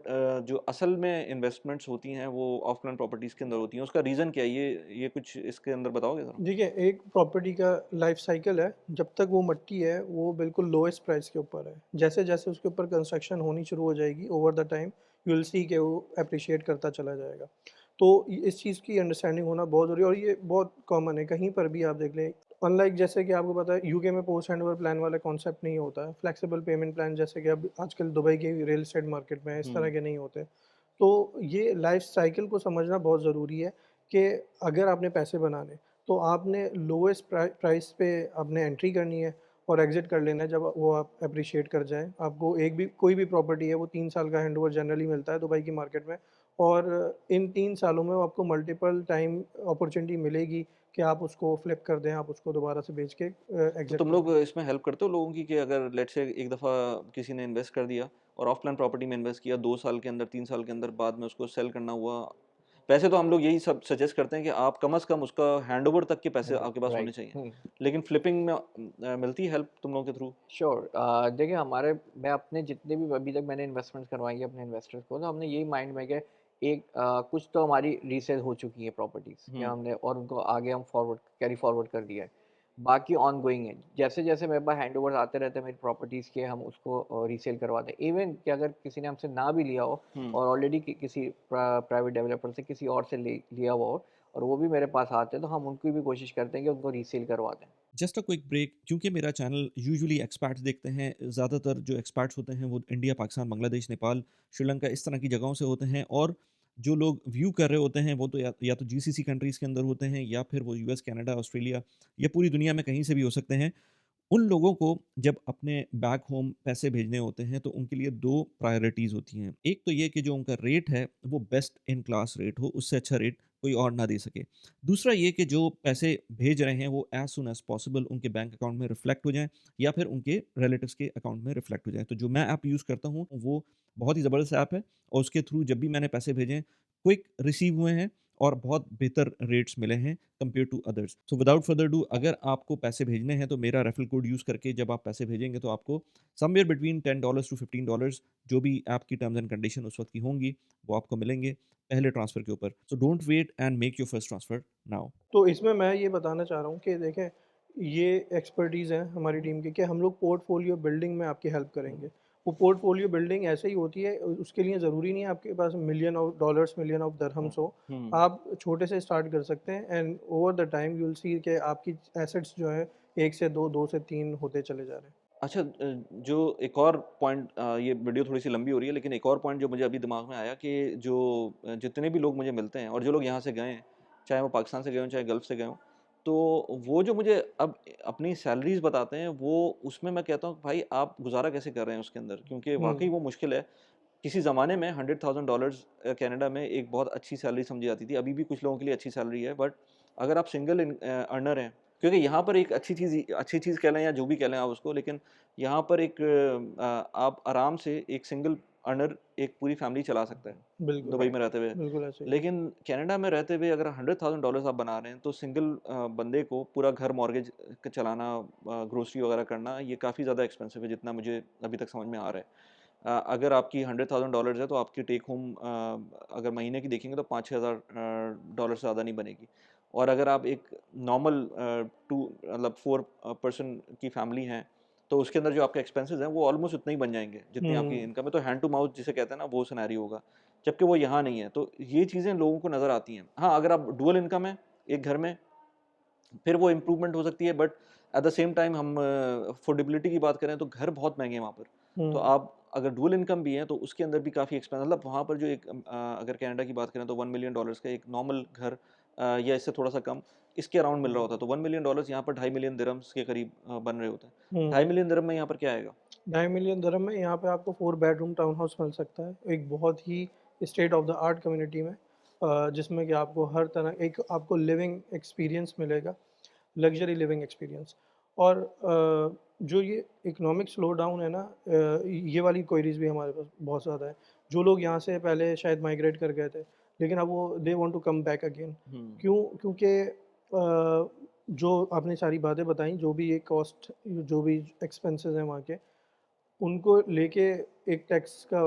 जो असल में इन्वेस्टमेंट्स होती हैं वो ऑफ प्लान प्रॉपर्टीज़ के अंदर होती हैं। उसका रीज़न क्या है, ये कुछ इसके अंदर बताओगे ज़रा? देखिए, एक प्रॉपर्टी का लाइफ साइकिल है, जब तक वो मट्टी है वो बिल्कुल लोएस्ट प्राइस के ऊपर है। जैसे जैसे उसके ऊपर कंस्ट्रक्शन होनी शुरू हो जाएगी, over the time you will see कि वो एप्रिशिएट करता चला जाएगा। तो इस चीज़ की अंडरस्टैंडिंग होना बहुत ज़रूरी है, और ये बहुत कॉमन है, कहीं पर भी आप देख लें। अनलाइक जैसे कि आपको पता है यूके में पोस्ट हैंडओवर प्लान वाला कॉन्सेप्ट नहीं होता है, फ्लेक्सिबल पेमेंट प्लान जैसे कि अब आजकल दुबई के रियल एस्टेट मार्केट में है, इस तरह हम्म, के नहीं होते। तो ये लाइफ साइकिल को समझना बहुत ज़रूरी है कि अगर आपने पैसे बनाने, तो आपने लोएस्ट प्राइस पे आपने एंट्री करनी है और एग्ज़िट कर लेना है जब वो आप एप्रिशिएट कर जाए। आपको एक भी कोई भी प्रॉपर्टी है वो 3 साल का हैंडओवर जनरली मिलता है दुबई की मार्केट में, और इन 3 सालों में आपको मल्टीपल टाइम अपॉर्च्युनिटी मिलेगी कि आप उसको फ्लिप कर दें, आप उसको दोबारा से बेच के तो एग्ज़िट तुम कर लोग दें। इसमें हेल्प करते हो लोगों की, कि अगर लेट्स से एक दफ़ा किसी ने इन्वेस्ट कर दिया और ऑफ प्लान प्रॉपर्टी में इन्वेस्ट किया, 2 साल के अंदर 3 साल के अंदर बाद में उसको सेल करना हुआ, वैसे तो हम लोग यही सब सजेस्ट करते हैं कि आप कम से कम उसका हैंडओवर तक के पैसे आपके पास होने राइट, चाहिए, हुँ। लेकिन फ्लिपिंग में मिलती है हेल्प तुम लोगों के थ्रू? श्योर, देखिए हमारे, मैं अपने जितने भी अभी तक मैंने इन्वेस्टमेंट्स करवाई है अपने इन्वेस्टर्स को, तो हमने यही माइंड में कि एक कुछ तो हमारी रीसेल हो चुकी है प्रॉपर्टीज़, या हम्म, हमने और उनको आगे हम फॉरवर्ड कैरी फॉरवर्ड कर दिया है। बाकी ऑनगोइंग है, जैसे-जैसे मेरे पास हैंडओवर्स आते रहते हैं मेरी प्रॉपर्टीज़ के, हम उसको रीसेल करवाते हैं। इवन कि अगर किसी ने हमसे ना भी लिया हो हम्म। और ऑलरेडी किसी प्राइवेट डेवलपर से किसी और से लिया हुआ हो और वो भी मेरे पास आते हैं, तो हम उनकी भी कोशिश करते हैं कि उनको रीसेल करवा दें। जस्ट अ क्विक ब्रेक, क्योंकि मेरा चैनल यूजुअली एक्सपर्ट्स देखते हैं, ज़्यादातर जो एक्सपर्ट्स होते हैं वो इंडिया, पाकिस्तान, बांग्लादेश, नेपाल, श्रीलंका, इस तरह की जगहों से होते हैं, और जो लोग व्यू कर रहे होते हैं वो तो या तो जीसीसी कंट्रीज़ के अंदर होते हैं, या फिर वो यूएस, कनाडा, ऑस्ट्रेलिया, या पूरी दुनिया में कहीं से भी हो सकते हैं। उन लोगों को जब अपने बैक होम पैसे भेजने होते हैं तो उनके लिए 2 प्रायोरिटीज़ होती हैं। एक तो ये कि जो उनका रेट है वो बेस्ट इन क्लास रेट हो, उससे अच्छा रेट कोई और ना दे सके। दूसरा ये कि जो पैसे भेज रहे हैं वो एज़ सून एज़ पॉसिबल उनके बैंक अकाउंट में रिफ्लेक्ट हो जाएँ, या फिर उनके रिलेटिव्स के अकाउंट में रिफ्लेक्ट हो जाएँ। तो जो मैं ऐप यूज़ करता हूँ वो बहुत ही ज़बरदस्त ऐप है, और उसके थ्रू जब भी मैंने पैसे भेजे, क्विक रिसीव हुए हैं और बहुत बेहतर रेट्स मिले हैं compare to others. So without further do, अगर आपको पैसे भेजने हैं तो मेरा रेफरल कोड यूज़ करके जब आप पैसे भेजेंगे तो आपको समवेयर बिटवीन $10 टू $15, जो भी ऐप की टर्म्स एंड कंडीशन उस वक्त की होंगी, वो आपको मिलेंगे पहले ट्रांसफ़र के ऊपर। So don't wait and make your first transfer now. तो इसमें मैं ये बताना चाह रहा हूँ कि देखें, ये एक्सपर्टीज़ है हमारी टीम की कि हम लोग पोर्टफोलियो बिल्डिंग में आपकी हेल्प करेंगे। वो पोर्टफोलियो बिल्डिंग ऐसे ही होती है, उसके लिए ज़रूरी नहीं है आपके पास million of dollars, million of dirhams हो। हम्म। आप छोटे से स्टार्ट कर सकते हैं, and over the time you will see कि आपकी एसेट्स जो है 1 से 2, 2 से 3 होते चले जा रहे हैं। अच्छा, जो एक और पॉइंट, ये वीडियो थोड़ी सी लंबी हो रही है, लेकिन एक और पॉइंट जो मुझे अभी दिमाग में आया कि जो जितने भी लोग मुझे मिलते हैं और जो लोग यहाँ से गए हैं, चाहे वो पाकिस्तान से गए हों चाहे गल्फ से गए हों, तो वो जो मुझे अब अपनी सैलरीज बताते हैं, वो उसमें मैं कहता हूँ भाई आप गुजारा कैसे कर रहे हैं उसके अंदर, क्योंकि वाकई हुँ, वो मुश्किल है। किसी ज़माने में $100,000 कनाडा में एक बहुत अच्छी सैलरी समझी जाती थी, अभी भी कुछ लोगों के लिए अच्छी सैलरी है, बट अगर आप सिंगल अर्नर हैं, क्योंकि यहाँ पर एक अच्छी चीज़ कह लें या जो भी कह लें आप उसको, लेकिन यहाँ पर एक आप आराम से एक सिंगल अर्नर एक पूरी फैमिली चला सकता है बिल्कुल, दुबई में रहते हुए। बिल्कुल ऐसे ही है। लेकिन कनाडा में रहते हुए अगर $100,000 आप बना रहे हैं, तो सिंगल बंदे को पूरा घर मॉर्गेज चलाना, ग्रोसरी वगैरह करना, ये काफ़ी ज़्यादा एक्सपेंसिव है जितना मुझे अभी तक समझ में आ रहा है। अगर आपकी $100,000 है तो आपकी टेक होम अगर महीने की देखेंगे तो $5,000 से ज़्यादा नहीं बनेगी। और अगर आप एक नॉर्मल टू मतलब 4 पर्सन की फैमिली हैं, तो उसके अंदर जो आपके एक्सपेंसेस हैं वो ऑलमोस्ट उतने ही बन जाएँगे जितनी आपकी हुँ, इनकम है। तो हैंड टू माउथ जिसे कहते हैं ना, वो सिनेरियो होगा, जबकि वो यहाँ नहीं है। तो ये चीज़ें लोगों को नज़र आती हैं। हाँ, अगर आप डुअल इनकम है एक घर में, फिर वो इम्प्रूवमेंट हो सकती है, but at the same time हम अफोर्डेबिलिटी की बात करें तो घर बहुत महँगे हैं वहाँ पर। तो हुँ, आप अगर डुअल इनकम भी है तो उसके अंदर भी काफ़ी एक्सपेंस, मतलब वहाँ पर जो एक अगर कनाडा की बात करें तो $1 मिलियन का एक नॉर्मल घर या इससे थोड़ा सा कम इसके अराउंड मिल रहा होता है, तो $1 मिलियन यहाँ पर 2.5 मिलियन दिरहम्स के करीब बन रहे होते हैं। 2.5 मिलियन दिरहम में यहाँ पर क्या आएगा? 2.5 मिलियन दिरहम में यहाँ पे आपको 4 बेडरूम टाउन हाउस मिल सकता है, एक बहुत ही state of the art community में, जिसमें कि आपको हर तरह एक आपको लिविंग एक्सपीरियंस मिलेगा, लग्जरी लिविंग एक्सपीरियंस। और जो ये इकोनॉमिक स्लो डाउन है ना, ये वाली क्वेरीज भी हमारे पास बहुत ज़्यादा है। जो लोग यहाँ से पहले शायद माइग्रेट कर गए थे, लेकिन अब वो they want to come back again. क्यों? क्योंकि जो आपने सारी बातें बताई, जो भी ये कॉस्ट, जो भी एक्सपेंसेस हैं वहाँ के, उनको लेके एक टैक्स का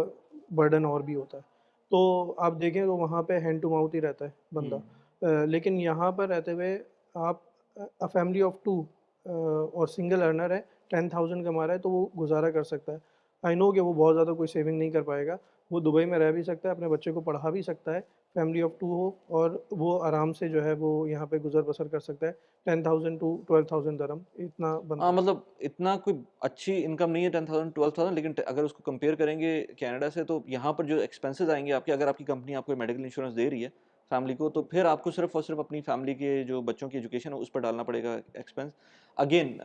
बर्डन और भी होता है। तो आप देखें तो वहाँ पे हैंड टू माउथ ही रहता है बंदा। लेकिन यहाँ पर रहते हुए आप अ फैमिली ऑफ 2 और सिंगल अर्नर है, 10,000 कमा रहा है, तो वो गुज़ारा कर सकता है। आई नो कि वो बहुत ज़्यादा कोई सेविंग नहीं कर पाएगा, वो दुबई में रह भी सकता है, अपने बच्चे को पढ़ा भी सकता है, फैमिली ऑफ 2 हो, और वो आराम से जो है वो यहाँ पे गुज़र-बसर कर सकता है। 10,000 टू 12,000 दिरहम इतना बनता हाँ, है। मतलब इतना कोई अच्छी इनकम नहीं है 10,000 12,000, लेकिन अगर उसको कंपेयर करेंगे कनाडा से तो यहाँ पर जो एक्सपेंसेस आएंगे आपके, अगर आपकी कंपनी आपको मेडिकल इंश्योरेंस दे रही है फैमिली को, तो फिर आपको सिर्फ और सिर्फ अपनी फैमिली के जो बच्चों की एजुकेशन है उस पर डालना पड़ेगा एक्सपेंस। अगेन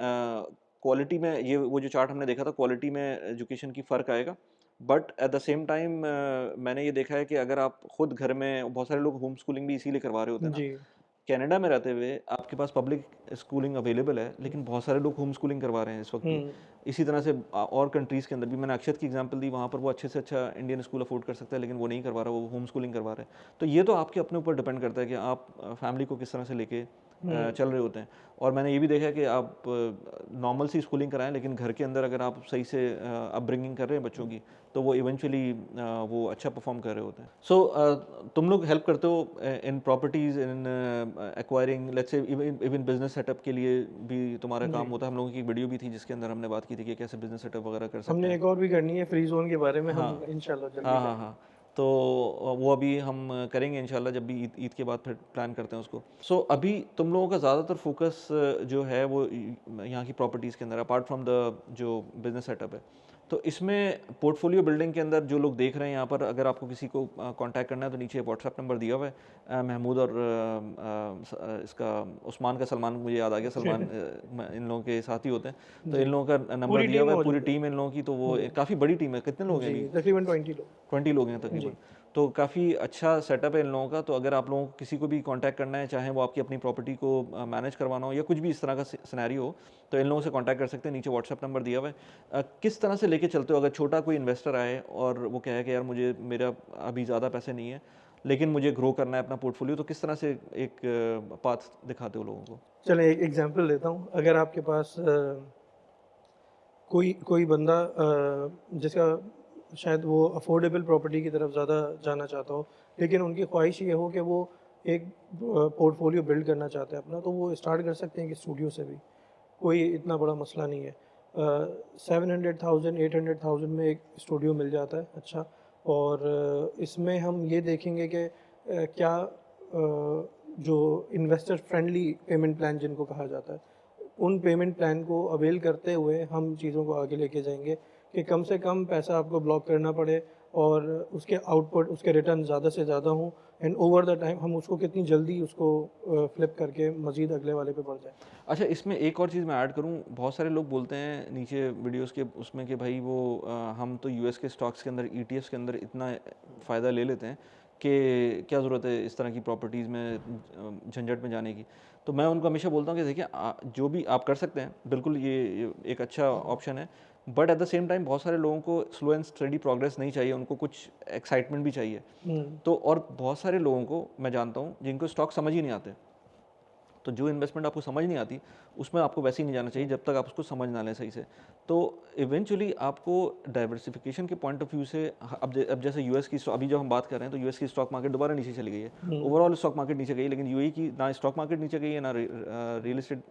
क्वालिटी में ये वो जो चार्ट हमने देखा था, क्वालिटी में एजुकेशन की फ़र्क आएगा, but at the same time मैंने ये देखा है कि अगर आप खुद घर में, बहुत सारे लोग होम स्कूलिंग भी इसीलिए करवा रहे होते हैं ना, जी। कनाडा में रहते हुए आपके पास पब्लिक स्कूलिंग अवेलेबल है, लेकिन बहुत सारे लोग होम स्कूलिंग करवा रहे हैं इस वक्त भी। इसी तरह से और कंट्रीज़ के अंदर भी, मैंने अक्षत की एग्जांपल दी, वहाँ पर वो अच्छे से अच्छा इंडियन स्कूल अफोर्ड कर सकता है, लेकिन वो नहीं करवा रहा, वो होम स्कूलिंग करवा रहे हैं। तो ये तो आपके अपने ऊपर डिपेंड करता है कि आप फैमिली को किस तरह से लेके चल रहे होते हैं। और मैंने ये भी देखा है कि आप नॉर्मल सी स्कूलिंग कराएं, लेकिन घर के अंदर अगर आप सही से अपब्रिंगिंग कर रहे हैं बच्चों की, तो वो इवेंचुअली वो अच्छा परफॉर्म कर रहे होते हैं। सो तुम लोग हेल्प करते हो in properties, in acquiring, let's say even business setup के लिए भी तुम्हारा काम जी। होता है। हम लोगों की एक वीडियो भी थी जिसके अंदर हमने बात की थी कि कैसे बिजनेस सेटअप वगैरह कर सकते हमने हैं। एक और भी करनी है फ्री ज़ोन के बारे में, हाँ हम इंशाल्लाह जल्दी हाँ हाँ करेंगे। हाँ, तो वो अभी हम करेंगे इंशाल्लाह, जब भी ईद के बाद फिर प्लान करते हैं उसको। सो अभी तुम लोगों का ज़्यादातर फोकस जो है वो यहाँ की प्रॉपर्टीज़ के अंदर, अपार्ट फ्रॉम द जो बिजनेस सेटअप है, तो इसमें पोर्टफोलियो बिल्डिंग के अंदर जो लोग देख रहे हैं यहाँ पर, अगर आपको किसी को कांटेक्ट करना है तो नीचे व्हाट्सएप नंबर दिया हुआ है। महमूद और इसका उस्मान का, सलमान मुझे याद आ गया, सलमान इन लोगों के साथी होते हैं, तो इन जी। लोगों का नंबर पूरी दिया टीम हुआ है, पूरी मौजूद है। टीम इन लोगों की, तो वो काफ़ी बड़ी टीम है। कितने लोग हैं जी, अभी? तकरीबन 20 लोग। 20 लोग हैं जी। तकरीबन। तो काफ़ी अच्छा सेटअप है इन लोगों का। तो अगर आप लोगों को किसी को भी कांटेक्ट करना है, चाहे वो आपकी अपनी प्रॉपर्टी को मैनेज करवाना हो या कुछ भी इस तरह का सिनेरियो हो, तो इन लोगों से कांटेक्ट कर सकते हैं। नीचे व्हाट्सएप नंबर दिया हुआ है। किस तरह से लेके चलते हो अगर छोटा कोई इन्वेस्टर आए और वो कहे कि यार मुझे, मेरा अभी ज़्यादा पैसे नहीं है लेकिन मुझे ग्रो करना है अपना पोर्टफोलियो, तो किस तरह से एक पाथ दिखाते हो लोगों को? चलें एक एग्जांपल देता हूँ। अगर आपके पास कोई कोई बंदा जिसका शायद वो अफोर्डेबल प्रॉपर्टी की तरफ ज़्यादा जाना चाहता हो, लेकिन उनकी ख्वाहिश ये हो कि वो एक पोर्टफोलियो बिल्ड करना चाहते हैं अपना, तो वो स्टार्ट कर सकते हैं कि स्टूडियो से भी, कोई इतना बड़ा मसला नहीं है। 700,000 800,000 में एक स्टूडियो मिल जाता है अच्छा। और इसमें हम ये देखेंगे कि क्या जो इन्वेस्टर फ्रेंडली पेमेंट प्लान जिनको कहा जाता है, उन पेमेंट प्लान को अवेल करते हुए हम चीज़ों को आगे लेके जाएंगे कि कम से कम पैसा आपको ब्लॉक करना पड़े और उसके आउटपुट, उसके रिटर्न ज़्यादा से ज़्यादा हों, एंड ओवर द टाइम हम उसको कितनी जल्दी उसको फ्लिप करके मज़ीद अगले वाले पे बढ़ जाए। अच्छा, इसमें एक और चीज़ मैं ऐड करूं, बहुत सारे लोग बोलते हैं नीचे वीडियोस के उसमें कि भाई वो हम तो यूएस के स्टॉक्स के अंदर, ईटीएफ्स के अंदर इतना फ़ायदा ले लेते हैं कि क्या ज़रूरत है इस तरह की प्रॉपर्टीज़ में झंझट में जाने की। तो मैं उनको हमेशा बोलता हूँ कि देखिए, जो भी आप कर सकते हैं बिल्कुल, ये एक अच्छा ऑप्शन है, but at the same time बहुत सारे लोगों को स्लो एंड स्टडी प्रोग्रेस नहीं चाहिए, उनको कुछ एक्साइटमेंट भी चाहिए। तो और बहुत सारे लोगों को मैं जानता हूँ जिनको स्टॉक समझ ही नहीं आते। तो जो इन्वेस्टमेंट आपको समझ नहीं आती उसमें आपको वैसे ही नहीं जाना चाहिए जब तक आप उसको समझ ना लें सही से। तो इवेंचुअली आपको डाइवर्सिफिकेशन के पॉइंट ऑफ व्यू से, अब जैसे यूएस की, अभी जब हम बात कर रहे हैं तो यूएस की स्टॉक मार्केट दोबारा नीचे चली गई है, ओवरऑल स्टॉक मार्केट नीचे गई है, लेकिन यूएई की ना स्टॉक मार्केट नीचे गई है, ना रियल एस्टेट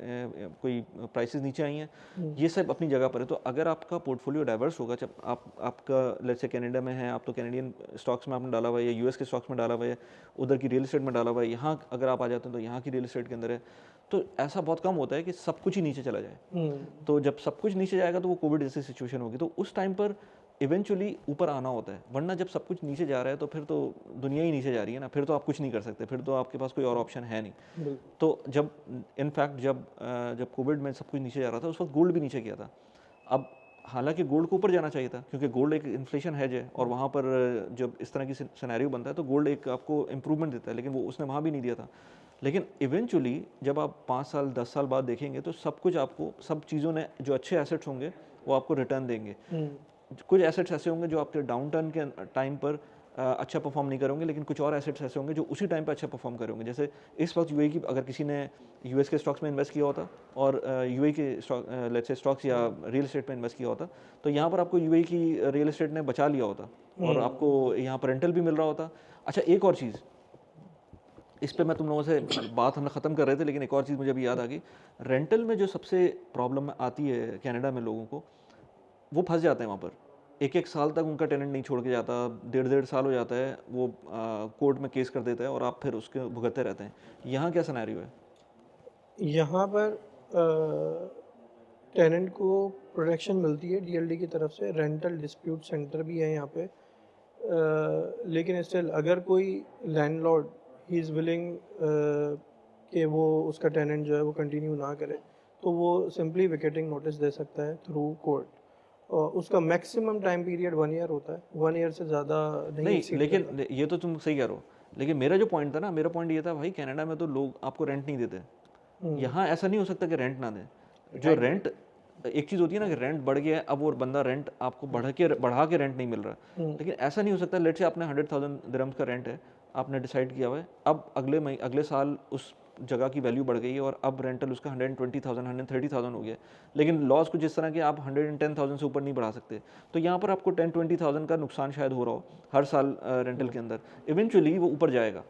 कोई प्राइसेस नीचे आई हैं, ये सब अपनी जगह पर है। तो अगर आपका पोर्टफोलियो डाइवर्स होगा, जब आपका लेट्स से कनाडा में है, आप तो कैनेडियन स्टॉक्स में आपने डाला हुआ है, या यूएस के स्टॉक्स में डाला हुआ है, उधर की रियल एस्टेट में डाला हुआ है, यहाँ अगर आप आ जाते हैं तो यहाँ की रियल एस्टेट के अंदर है, तो ऐसा बहुत कम होता है कि सब कुछ ही नीचे चला जाए। तो जब सब कुछ नीचे जाएगा तो वो कोविड जैसी सिचुएशन होगी, तो उस टाइम पर इवेंचुअली ऊपर आना होता है, वरना जब सब कुछ नीचे जा रहा है तो फिर तो दुनिया ही नीचे जा रही है ना, फिर तो आप कुछ नहीं कर सकते, फिर तो आपके पास कोई और ऑप्शन है नहीं। बिल्कुल। तो जब इनफैक्ट जब कोविड में सब कुछ नीचे जा रहा था, उस वक्त गोल्ड भी नीचे गया था। अब हालांकि गोल्ड को ऊपर जाना चाहिए था, क्योंकि गोल्ड एक इन्फ्लेशन हेज है, और वहाँ पर जब इस तरह की सिनेरियो बनता है तो गोल्ड एक आपको इम्प्रूवमेंट देता है, लेकिन वो उसने वहाँ भी नहीं दिया था। लेकिन इवेंचुअली जब आप 5 साल 10 साल बाद देखेंगे तो सब कुछ आपको, सब चीज़ों ने, जो अच्छे एसेट्स होंगे वो आपको रिटर्न देंगे। कुछ एसेट्स ऐसे होंगे जो आपके डाउन टर्न के टाइम पर अच्छा परफॉर्म नहीं करेंगे, लेकिन कुछ और एसेट्स ऐसे होंगे जो उसी टाइम पे अच्छा परफॉर्म करेंगे। जैसे इस वक्त यूएई की, अगर किसी ने यूएस के स्टॉक्स में इन्वेस्ट किया होता और यूएई के लेट्स से स्टॉक्स या रियल एस्टेट में इन्वेस्ट किया होता, तो यहाँ पर आपको यूएई की रियल एस्टेट ने बचा लिया होता और आपको यहाँ पर रेंटल भी मिल रहा होता। अच्छा, एक और चीज़, इस पे मैं तुम लोगों से बात हम ख़त्म कर रहे थे, लेकिन एक और चीज़ मुझे अभी याद आ गई। रेंटल में जो सबसे प्रॉब्लम आती है कनाडा में लोगों को, वो फंस जाते हैं वहाँ पर। एक एक साल तक उनका टेनेंट नहीं छोड़ के जाता, 1.5 साल हो जाता है, वो कोर्ट में केस कर देता है और आप फिर उसके भुगतते रहते हैं। यहाँ क्या सिनेरियो है? यहाँ पर टेनेंट को प्रोटेक्शन मिलती है डीएलडी की तरफ से, रेंटल डिस्प्यूट सेंटर भी है यहाँ पे। लेकिन स्टिल अगर कोई लैंडलॉर्ड ही इज़ विलिंग कि वो उसका टेनेंट जो है वो कंटिन्यू ना करे, तो वो सिंपली विकेटिंग नोटिस दे सकता है थ्रू कोर्ट, और उसका मैक्सिमम टाइम पीरियड 1 ईयर होता है, 1 ईयर से ज़्यादा नहीं exceed लेकिन करता। ये तो तुम सही कह रहे हो, लेकिन मेरा जो पॉइंट था ना, मेरा पॉइंट ये था भाई, कनाडा में तो लोग आपको रेंट नहीं देते। यहाँ ऐसा नहीं हो सकता कि रेंट ना दें। जो रेंट, एक चीज़ होती है ना कि रेंट बढ़ गया है, अब वो बंदा रेंट आपको बढ़ा के रेंट नहीं मिल रहा। लेकिन ऐसा नहीं हो सकता, लेट से आपने 100,000 दिरहम्स का रेंट है, आपने डिसाइड किया हुआ है, अब अगले साल उस जगह की वैल्यू बढ़ गई है और अब रेंटल उसका 120,000 130,000 हो गया, लेकिन लॉस कुछ इस तरह के, आप 110,000 से ऊपर नहीं बढ़ा सकते। तो यहाँ पर आपको 10-20,000 का नुकसान शायद हो रहा हो हर साल रेंटल के अंदर, इवेंचुअली वो ऊपर जाएगा।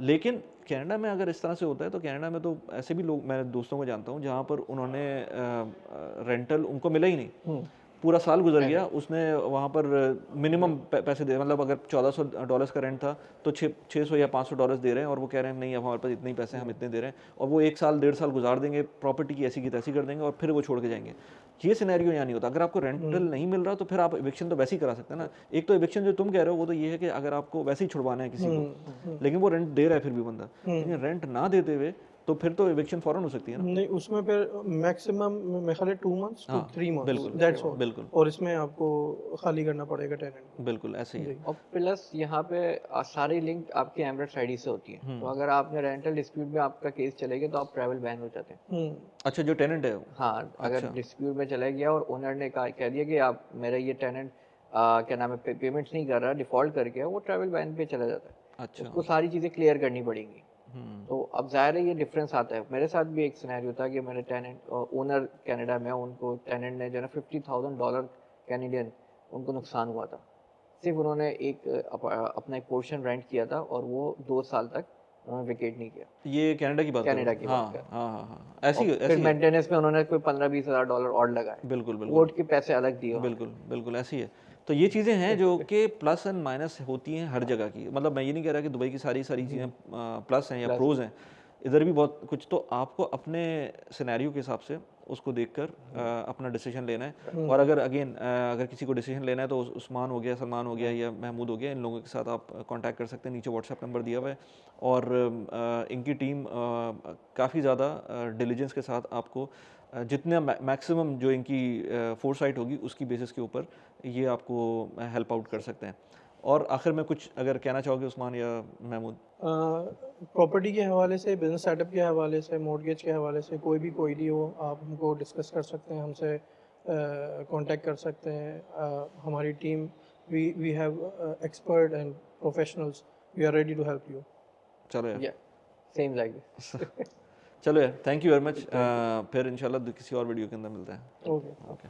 लेकिन कनाडा में अगर इस तरह से होता है, तो कनाडा में तो ऐसे भी लोग, मैं दोस्तों को जानता हूँ जहाँ पर उन्होंने रेंटल उनको मिला ही नहीं, पूरा साल गुजर गया, उसने वहाँ पर मिनिमम पैसे दे, मतलब अगर $1,400 का रेंट था तो 600 या $500 दे रहे हैं, और वो कह रहे हैं नहीं, अब हमारे पास इतने ही पैसे हैं, हम इतने दे रहे हैं, और वो 1 साल 1.5 साल गुजार देंगे, प्रॉपर्टी की ऐसी की तैसी कर देंगे और फिर वो छोड़ के जाएंगे। ये सिनेरियो यहाँ नहीं होता। अगर आपको रेंटल नहीं मिल रहा तो फिर आप इविक्शन तो वैसे ही करा सकते हैं ना। एक तो इविक्शन जो तुम कह रहे हो वो तो ये है कि अगर आपको वैसे ही छुड़वाना है किसी को, लेकिन वो रेंट दे रहा है फिर भी बंदा, लेकिन रेंट ना देते हुए तो फिर तो इविक्शन फौरन हो सकती है ना। नहीं, उसमें फिर मैक्सिमम मेरे ख्याल है 2 मंथ्स टू 3 मंथ्स, बिल्कुल दैट्स ऑल। बिल्कुल और इसमें आपको खाली करना पड़ेगा टेनेंट। बिल्कुल ऐसे ही है। और प्लस यहाँ पे सारी लिंक आपकी एमरेट्स आईडी से होती है, तो अगर आपने रेंटल डिस्प्यूट में आपका केस चलेगा तो आप ट्रैवल बैन हो जाते हैं। अच्छा, जो टेनेंट है हाँ, अगर डिस्प्यूट में चला गया और ओनर ने कह दिया कि आप, मेरा ये टेनेंट क्या नाम है, पेमेंट्स नहीं कर रहा, डिफॉल्ट कर गया, वो ट्रैवल बैन पे चला जाता है। अच्छा, उसको सारी चीज़ें क्लियर करनी पड़ेंगी। तो अब ज़ाहिर है ये डिफरेंस आता है। मेरे साथ भी एक सिनेरियो था कि मेरे टेनेंट, ओनर कनाडा में, उनको टेनेंट ने जो है ना $50,000 कैनेडियन उनको नुकसान हुआ था। सिर्फ उन्होंने अपना एक पोर्शन रेंट किया था और वो 2 साल तक उन्होंने वेकेट नहीं किया। ये कनाडा की बात कनाडा की हाँ बात कर, हाँ हाँ हाँ, ऐसी और फिर ऐसी है। मेंटेनेंस में उन्होंने कोई $15,000-20,000 और लगाए, बिल्कुल बिल्कुल कोर्ट के पैसे अलग दिए उन्होंने। बिल्कुल बिल्कुल ऐसी है। तो ये चीज़ें हैं जो कि प्लस एंड माइनस होती हैं हर जगह की। मतलब मैं ये नहीं कह रहा कि दुबई की सारी चीज़ें प्लस हैं या प्रोज हैं, इधर भी बहुत कुछ। तो आपको अपने सिनेरियो के हिसाब से उसको देखकर अपना डिसीजन लेना है। और अगर अगर किसी को डिसीजन लेना है तो उस्मान हो गया, सलमान हो गया या महमूद हो गया, इन लोगों के साथ आप कांटेक्ट कर सकते हैं, नीचे व्हाट्सएप नंबर दिया हुआ है। और इनकी टीम काफ़ी ज़्यादा डिलीजेंस के साथ आपको जितने मैक्सिमम जो इनकी फोरसाइट होगी उसकी बेसिस के ऊपर ये आपको हेल्प आउट कर सकते हैं। और आखिर में कुछ अगर कहना चाहोगे उस्मान या महमूद? प्रॉपर्टी के हवाले से, बिजनेस सेटअप के हवाले से, मॉर्गेज के हवाले से, कोई भी क्वेरी हो आप हमको डिस्कस कर सकते हैं, हमसे कांटेक्ट कर सकते हैं। हमारी team, we have expert and professionals, we are ready to help you. चलो यार, सेम लाइक दिस। चलो यार, थैंक यू वेरी मच। फिर इंशाल्लाह किसी और वीडियो के अंदर मिलते हैं। ओके।